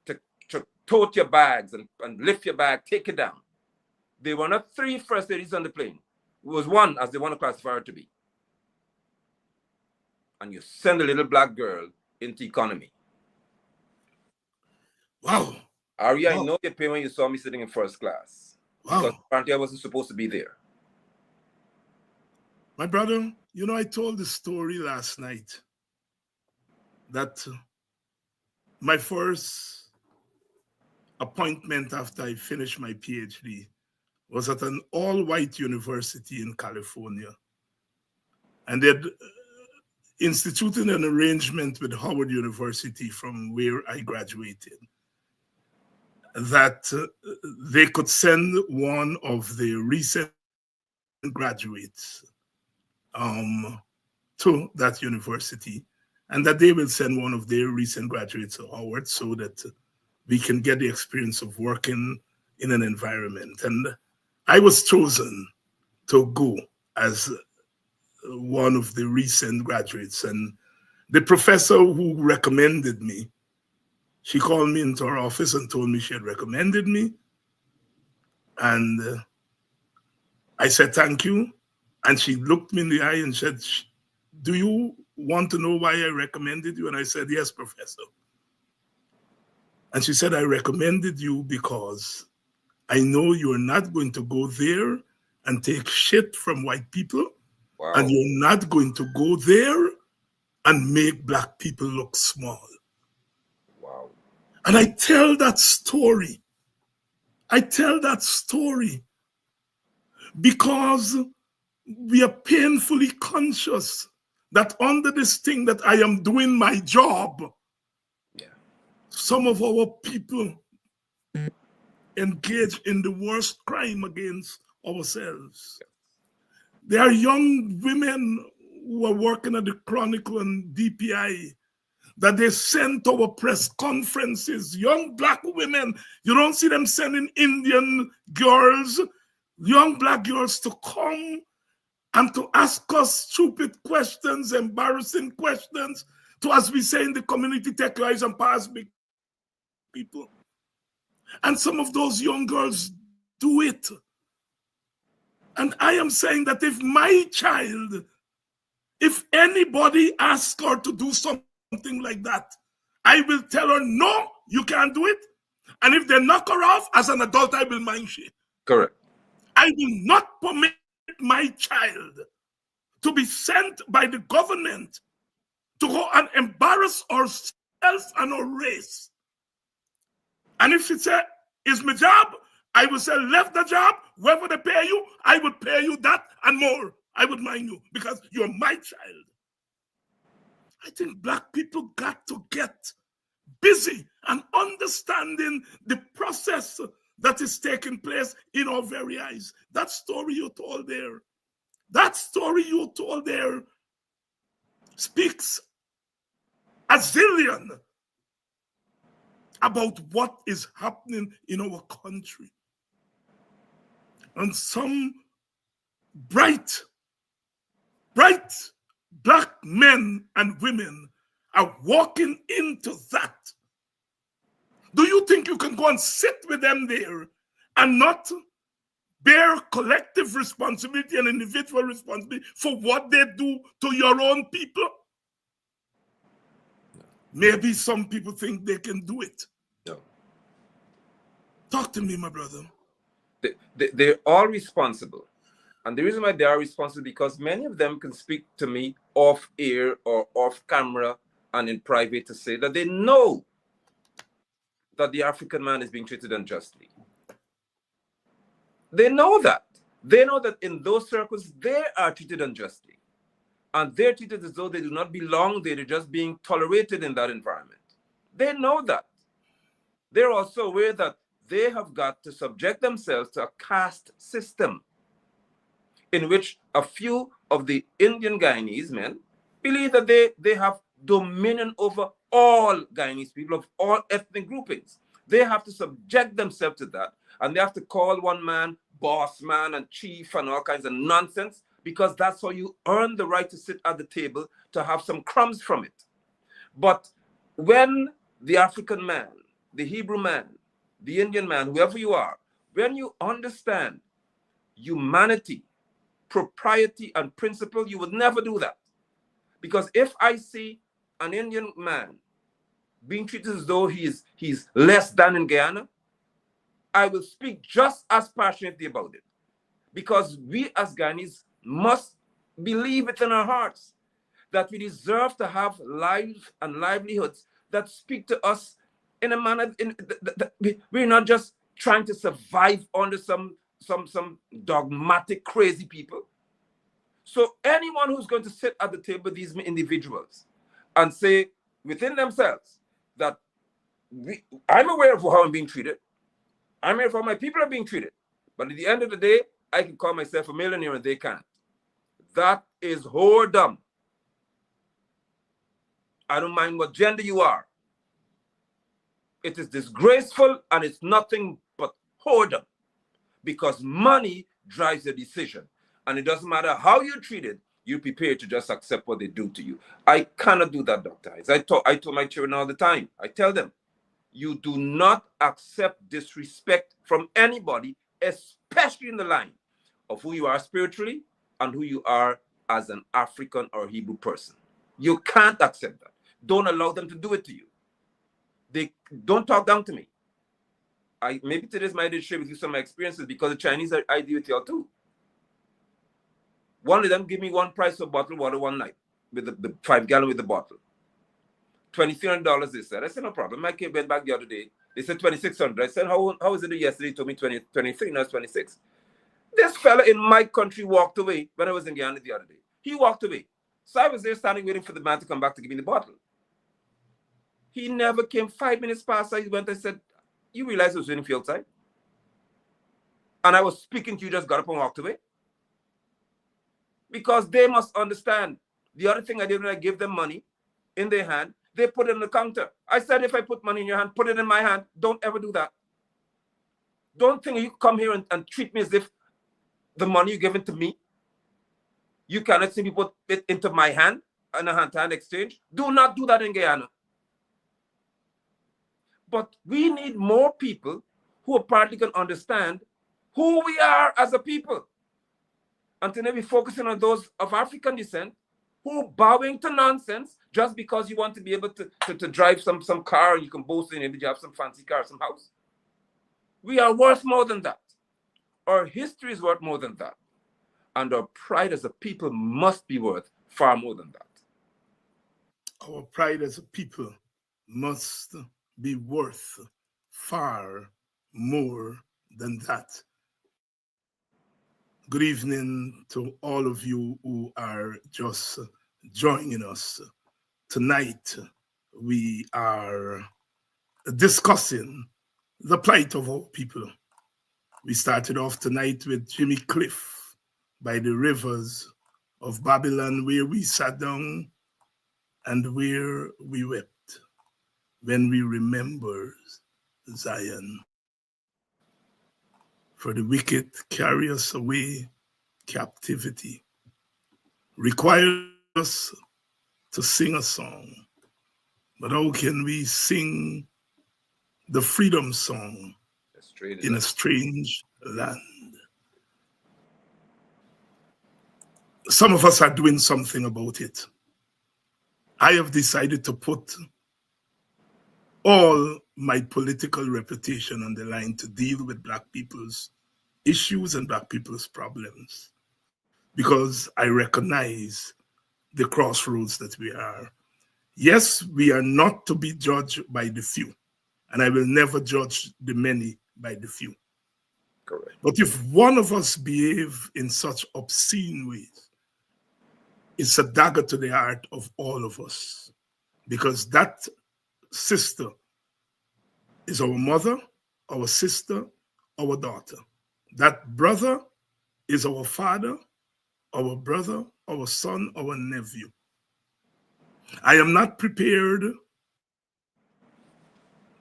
to tote your bags and lift your bag, take it down. There were not 3 first ladies on the plane. It was 1, as they want to classify her to be. And you send a little black girl into economy. Wow. Aria, I know your pain when you saw me sitting in first class. Wow. Because apparently I wasn't supposed to be there. My brother, you know, I told the story last night that my first appointment after I finished my PhD was at an all-white university in California. And they'd instituted an arrangement with Howard University from where I graduated that they could send one of the recent graduates to that university, and that they will send one of their recent graduates to Howard so that we can get the experience of working in an environment. And I was chosen to go as one of the recent graduates. And the professor who recommended me, she called me into her office and told me she had recommended me. And I said, thank you. And she looked me in the eye and said, do you want to know why I recommended you? And I said, yes, professor. And she said, I recommended you because I know you're not going to go there and take shit from white people. Wow. And you're not going to go there and make black people look small. Wow. And I tell that story. I tell that story because we are painfully conscious that under this thing that I am doing my job, some of our people engage in the worst crime against ourselves. There are young women who are working at the Chronicle and DPI that they send to our press conferences, young black women. You don't see them sending Indian girls, young black girls to come and to ask us stupid questions, embarrassing questions, to, as we say in the community, take lives and pass big people. And some of those young girls do it. And I am saying that if my child, if anybody asks her to do something like that, I will tell her, no, you can't do it. And if they knock her off, as an adult, I will mind she. Correct. I will not permit my child to be sent by the government to go and embarrass herself and her race. And if she said, it's my job, I will say, left the job, wherever they pay you, I would pay you that and more. I would mind you because you're my child. I think black people got to get busy and understanding the process that is taking place in our very eyes. That story you told there, speaks a zillion about what is happening in our country. And some bright black men and women are walking into that. Do you think you can go and sit with them there and not bear collective responsibility and individual responsibility for what they do to your own people? Maybe some people think they can do it. No. Talk to me, my brother. They're all responsible. And the reason why they are responsible because many of them can speak to me off air or off camera and in private to say that they know that the African man is being treated unjustly. They know that. They know that in those circles, they are treated unjustly. And they're treated as though they do not belong there. They're just being tolerated in that environment. They know that. They're also aware that they have got to subject themselves to a caste system in which a few of the Indian Guyanese men believe that they have dominion over all Guyanese people of all ethnic groupings. They have to subject themselves to that, and they have to call one man boss man and chief and all kinds of nonsense, because that's how you earn the right to sit at the table to have some crumbs from it. But when the African man, the Hebrew man, the Indian man, whoever you are, when you understand humanity, propriety, and principle, you would never do that. Because if I see an Indian man being treated as though he's less than in Guyana, I will speak just as passionately about it. Because we as Guyanese must believe within our hearts that we deserve to have lives and livelihoods that speak to us in a manner we're not just trying to survive under some dogmatic crazy people. So anyone who's going to sit at the table with these individuals and say within themselves that I'm aware of how I'm being treated, I'm aware of how my people are being treated, but at the end of the day, I can call myself a millionaire and they can't. That is whoredom. I don't mind what gender you are. It is disgraceful and it's nothing but whoredom, because money drives the decision. And it doesn't matter how you're treated, you're prepared to just accept what they do to you. I cannot do that, Dr. Hayes. I told my children all the time. I tell them, you do not accept disrespect from anybody, especially in the line of who you are spiritually and who you are as an African or Hebrew person. You can't accept that. Don't allow them to do it to you. They don't talk down to me. Maybe today's my day to share with you some of my experiences, because the Chinese I deal with y'all too. One of them give me one price for bottled water one night with the 5 gallon with the bottle. $2,300 they said. I said, no problem. My kid went back the other day. They said $2,600. I said, how was it yesterday? He told me 23, now it's 26. This fella in my country walked away when I was in Guyana the other day. He walked away. So I was there standing waiting for the man to come back to give me the bottle. He never came. 5 minutes past, I went, I said, you realize I was waiting for you outside? And I was speaking to you, just got up and walked away. Because they must understand. The other thing I did when I gave them money in their hand, they put it on the counter. I said, if I put money in your hand, put it in my hand. Don't ever do that. Don't think you come here and treat me as if the money you give it to me, you cannot simply put it into my hand in a hand-to-hand exchange. Do not do that in Guyana. But we need more people who apparently can understand who we are as a people. And today we're focusing on those of African descent who are bowing to nonsense just because you want to be able to drive some car and you can boast in it, you have some fancy car, some house. We are worth more than that. Our history is worth more than that. And our pride as a people must be worth far more than that. Our pride as a people must be worth far more than that. Good evening to all of you who are just joining us. Tonight, we are discussing the plight of our people. We started off tonight with Jimmy Cliff by the rivers of Babylon, where we sat down and where we wept when we remembered Zion. For the wicked carry us away captivity, require us to sing a song. But how can we sing the freedom song in a strange land? Some of us are doing something about it. I have decided to put all my political reputation on the line to deal with Black people's issues and black people's problems, because I recognize the crossroads that we are. Yes, we are not to be judged by the few, and I will never judge the many by the few. Correct. But if one of us behave in such obscene ways, it's a dagger to the heart of all of us, because that sister is our mother, our sister, our daughter. That brother is our father, our brother, our son, our nephew. I am not prepared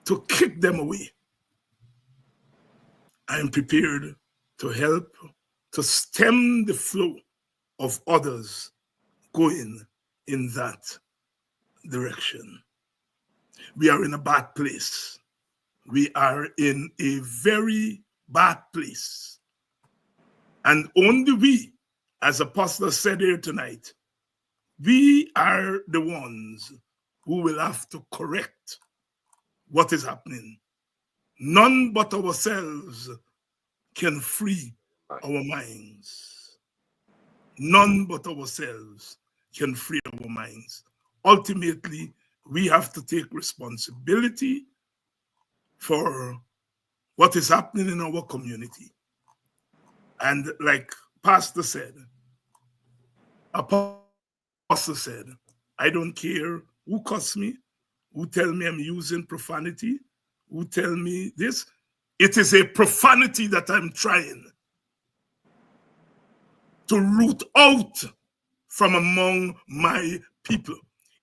to kick them away. I am prepared to help to stem the flow of others going in that direction. We are in a bad place. We are in a very bad place. And only we, as Apostle said here tonight, we are the ones who will have to correct what is happening. None but ourselves can free our minds. None but ourselves can free our minds. Ultimately, we have to take responsibility for what is happening in our community. And like Pastor said, Apostle said, I don't care who cuss me, who tell me I'm using profanity, who tell me this. It is a profanity that I'm trying to root out from among my people.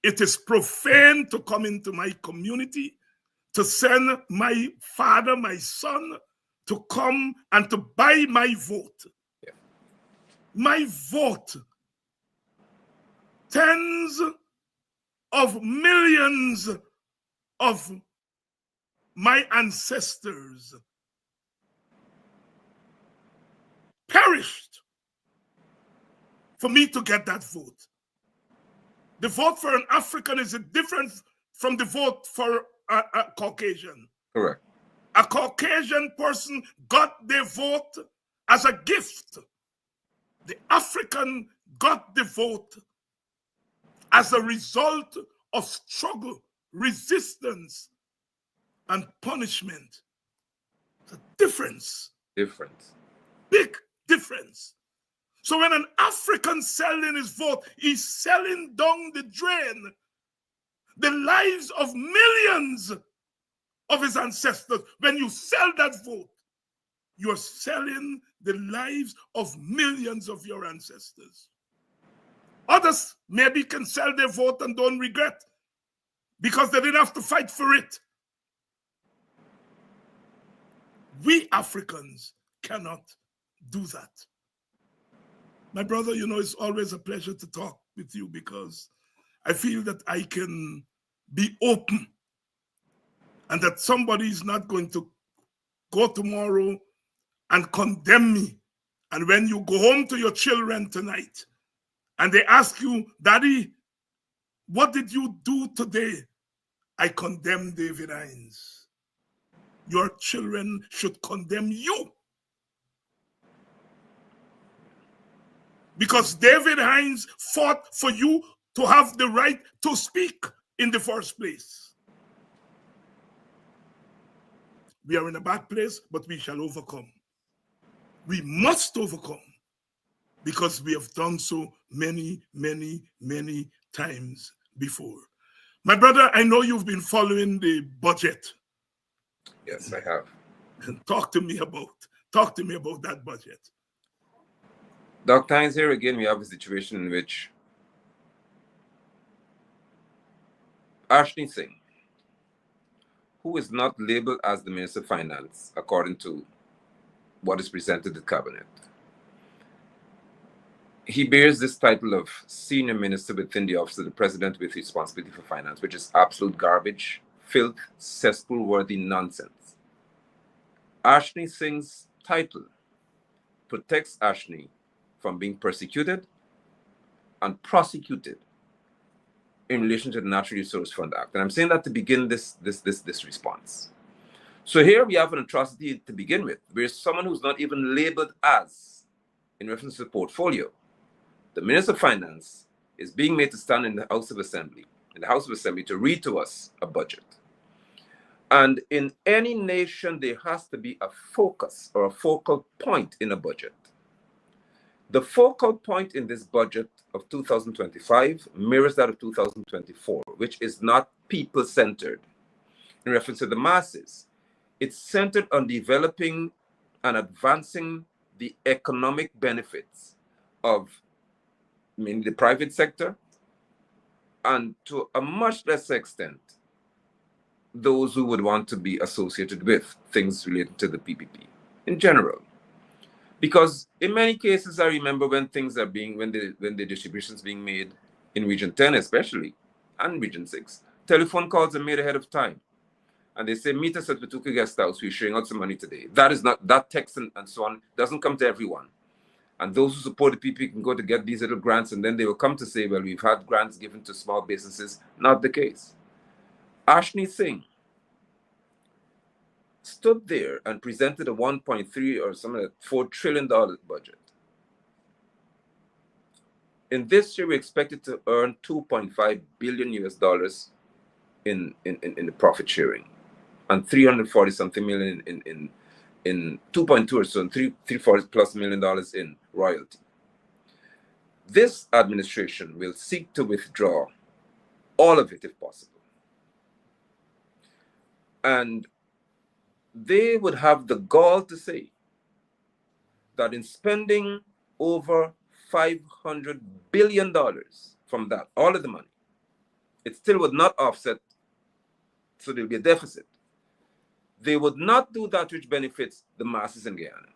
It is profane to come into my community, to send my father, my son, to come and to buy my vote. Yeah. My vote. Tens of millions of my ancestors perished for me to get that vote. The vote for an African is different from the vote for a Caucasian. Correct. A Caucasian person got their vote as a gift. The African got the vote as a result of struggle, resistance, and punishment. It's a difference. Difference. Big difference. So when an African selling his vote, he's selling down the drain the lives of millions of his ancestors. When you sell that vote, you're selling the lives of millions of your ancestors. Others maybe can sell their vote and don't regret because they didn't have to fight for it. We Africans cannot do that. My brother, you know, it's always a pleasure to talk with you because I feel that I can be open and that somebody is not going to go tomorrow and condemn me. And when you go home to your children tonight and they ask you, Daddy, what did you do today? I condemn David Hines. Your children should condemn you. Because David Hines fought for you to have the right to speak in the first place. We are in a bad place, but we shall overcome. We must overcome because we have done so many, many, many times before. My brother, I know you've been following the budget. Yes, I have. Talk to me about that budget. Dr. Hines, here again, we have a situation in which Ashley Singh, who is not labeled as the Minister of Finance, according to what is presented to the Cabinet, he bears this title of Senior Minister within the Office of the President with responsibility for finance, which is absolute garbage, filth, cesspool-worthy nonsense. Ashley Singh's title protects Ashley from being persecuted and prosecuted in relation to the Natural Resource Fund Act. And I'm saying that to begin this response. So here we have an atrocity to begin with, where someone who's not even labeled as, in reference to the portfolio, the Minister of Finance is being made to stand in the House of Assembly, to read to us a budget. And in any nation, there has to be a focus or a focal point in a budget. The focal point in this budget of 2025 mirrors that of 2024, which is not people-centered in reference to the masses. It's centered on developing and advancing the economic benefits of the private sector, and to a much lesser extent, those who would want to be associated with things related to the PPP in general. Because in many cases, I remember when things are when the distributions being made in Region 10 especially, and Region 6, telephone calls are made ahead of time. And they say, meet us at Patuka Guest House, we're sharing out some money today. That is not, that text and so on doesn't come to everyone. And those who support the PPP can go to get these little grants, and then they will come to say, well, we've had grants given to small businesses. Not the case. Ashni Singh stood there and presented a 1.3 or something like $4 trillion budget. In this year, we expected to earn $2.5 billion US in the profit sharing, and 340 something million in 2.2 or so, and 340 plus $1 million in royalty. This administration will seek to withdraw all of it if possible. And they would have the gall to say that in spending over $500 billion from that, all of the money, it still would not offset, so there'll be a deficit. They would not do that which benefits the masses in Guyana.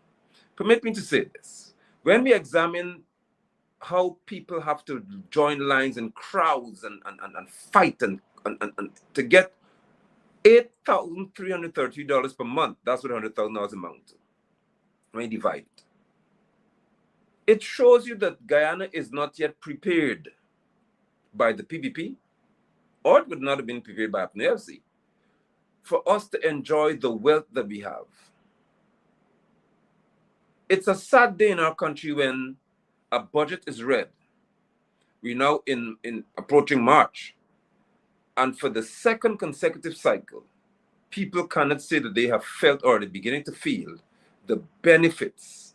Permit me to say this. When we examine how people have to join lines and crowds and fight and to get $8,330 per month, that's what $100,000 amount to, when you divide it. It shows you that Guyana is not yet prepared by the PPP, or it would not have been prepared by APNFC, for us to enjoy the wealth that we have. It's a sad day in our country when a budget is read. We're now in approaching March, and for the second consecutive cycle, people cannot say that they have felt or are beginning to feel the benefits,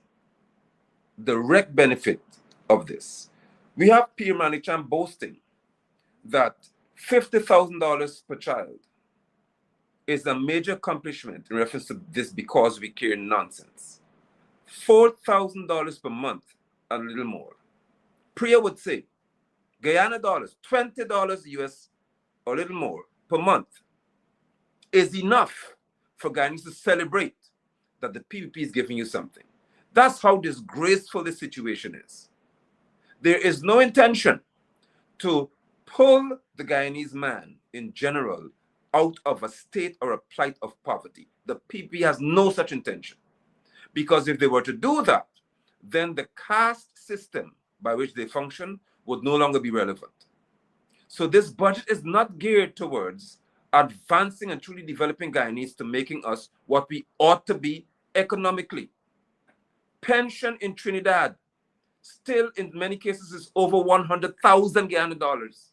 the direct benefit of this. We have Pierre Manichan boasting that $50,000 per child is a major accomplishment in reference to this because we care nonsense. $4,000 per month and a little more. Priya would say, Guyana dollars, $20 US or a little more per month is enough for Guyanese to celebrate that the PPP is giving you something. That's how disgraceful this situation is. There is no intention to pull the Guyanese man in general out of a state or a plight of poverty. The PPP has no such intention. Because if they were to do that, then the caste system by which they function would no longer be relevant. So this budget is not geared towards advancing and truly developing Guyanese to making us what we ought to be economically. Pension in Trinidad still in many cases is over 100,000 Guyana dollars.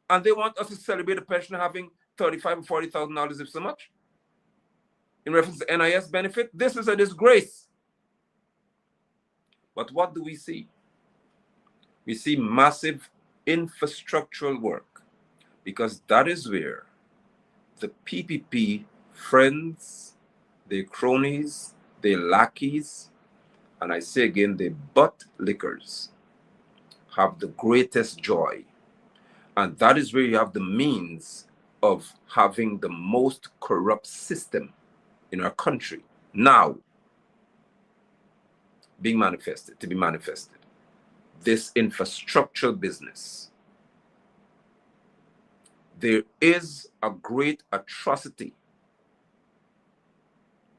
And they want us to celebrate a pensioner having $35,000 or $40,000 if so much. In reference to NIS benefit, this is a disgrace. But what do we see? We see massive infrastructural work, because that is where the PPP friends, their cronies, their lackeys, and I say again, their butt lickers have the greatest joy. And that is where you have the means of having the most corrupt system in our country now being manifested, to be manifested. This infrastructural business. There is a great atrocity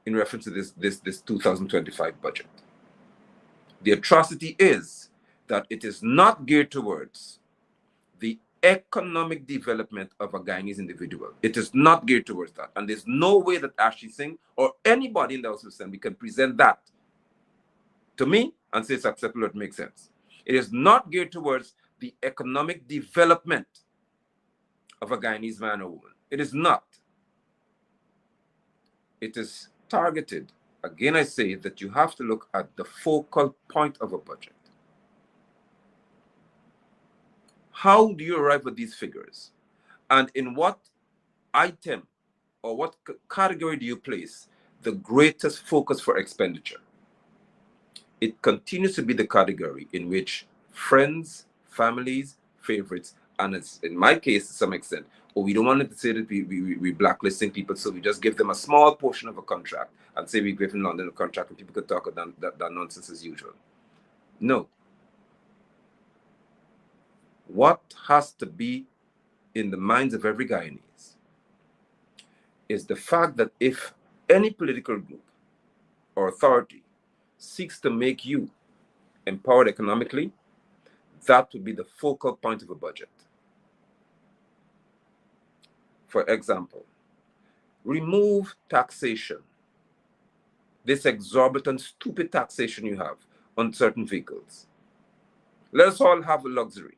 in reference to this 2025 budget. The atrocity is that it is not geared towards the economic development of a Guyanese individual. It is not geared towards that. And there's no way that Ashley Singh or anybody in the House of Assembly can present that to me and say it's acceptable or it makes sense. It is not geared towards the economic development of a Guyanese man or woman. It is not. It is targeted. Again, I say that you have to look at the focal point of a budget. How do you arrive at these figures? And in what item or what category do you place the greatest focus for expenditure? It continues to be the category in which friends, families, favorites, and it's, in my case, to some extent, or we don't want to say that we blacklisting people, so we just give them a small portion of a contract and say we give in London a contract and people could talk about that nonsense as usual. No. What has to be in the minds of every Guyanese is the fact that if any political group or authority seeks to make you empowered economically, that would be the focal point of a budget. For example, remove taxation, this exorbitant, stupid taxation you have on certain vehicles. Let us all have a luxury.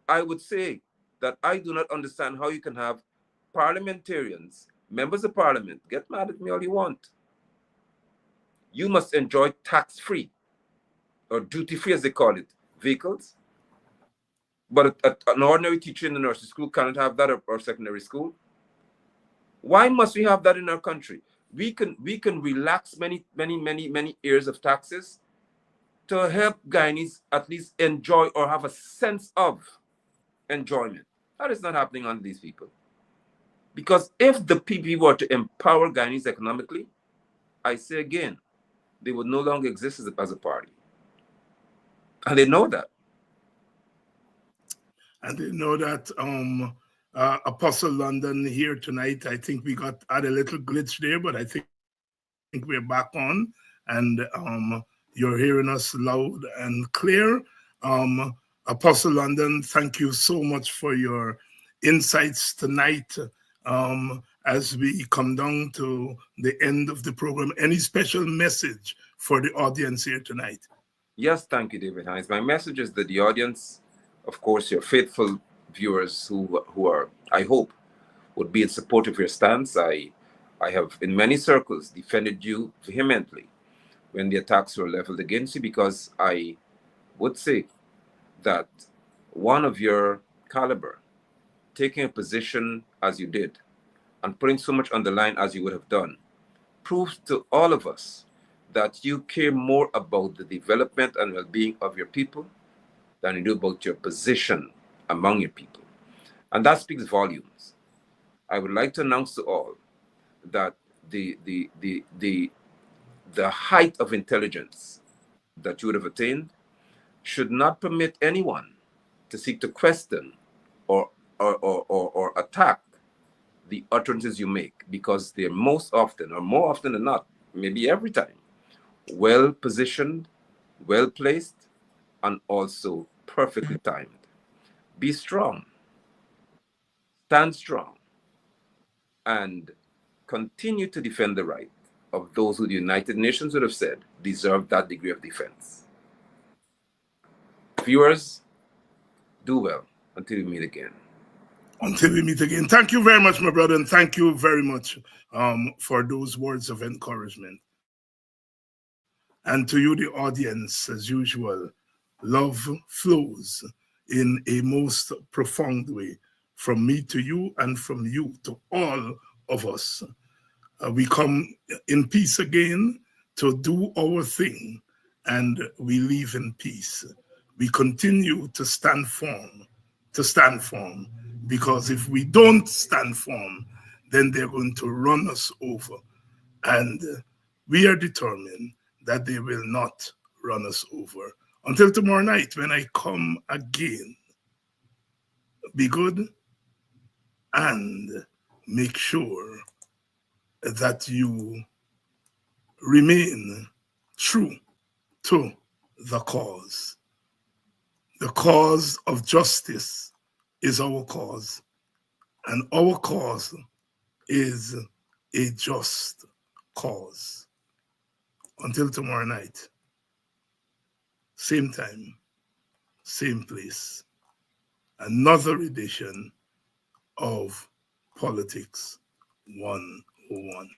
I would say that I do not understand how you can have parliamentarians, members of parliament, get mad at me all you want. You must enjoy tax-free or duty-free, as they call it, vehicles. But an ordinary teacher in the nursery school cannot have that, or secondary school. Why must we have that in our country? We can relax many areas of taxes to help Guyanese at least enjoy or have a sense of enjoyment. That is not happening under these people. Because if the PPP were to empower Guyanese economically, I say again, they would no longer exist as a party. And they know that. And they know that Apostle London here tonight, I think we had a little glitch there, but I think we're back on, and you're hearing us loud and clear. Apostle London, thank you so much for your insights tonight. As we come down to the end of the program, any special message for the audience here tonight? Yes, thank you, David Hines. My message is that the audience, of course, your faithful viewers who are, I hope, would be in support of your stance. I have, in many circles, defended you vehemently when the attacks were leveled against you, because I would say that one of your caliber, taking a position as you did and putting so much on the line as you would have done, proves to all of us that you care more about the development and well-being of your people than you do about your position among your people. And that speaks volumes. I would like to announce to all that the height of intelligence that you would have attained should not permit anyone to seek to question or attack the utterances you make, because they're most often, or more often than not, maybe every time, well positioned, well placed, and also perfectly timed. Be strong, stand strong, and continue to defend the right of those who the United Nations would have said deserve that degree of defense. Viewers, do well until we meet again. Until we meet again. Thank you very much, my brother, and thank you very much for those words of encouragement. And to you, the audience, as usual, love flows in a most profound way from me to you and from you to all of us. We come in peace again to do our thing, and we leave in peace. We continue to stand firm, because if we don't stand firm, then they're going to run us over. And we are determined that they will not run us over. Until tomorrow night, when I come again, be good and make sure that you remain true to the cause. The cause of justice is our cause, and our cause is a just cause. Until tomorrow night, same time, same place, another edition of Politics 101.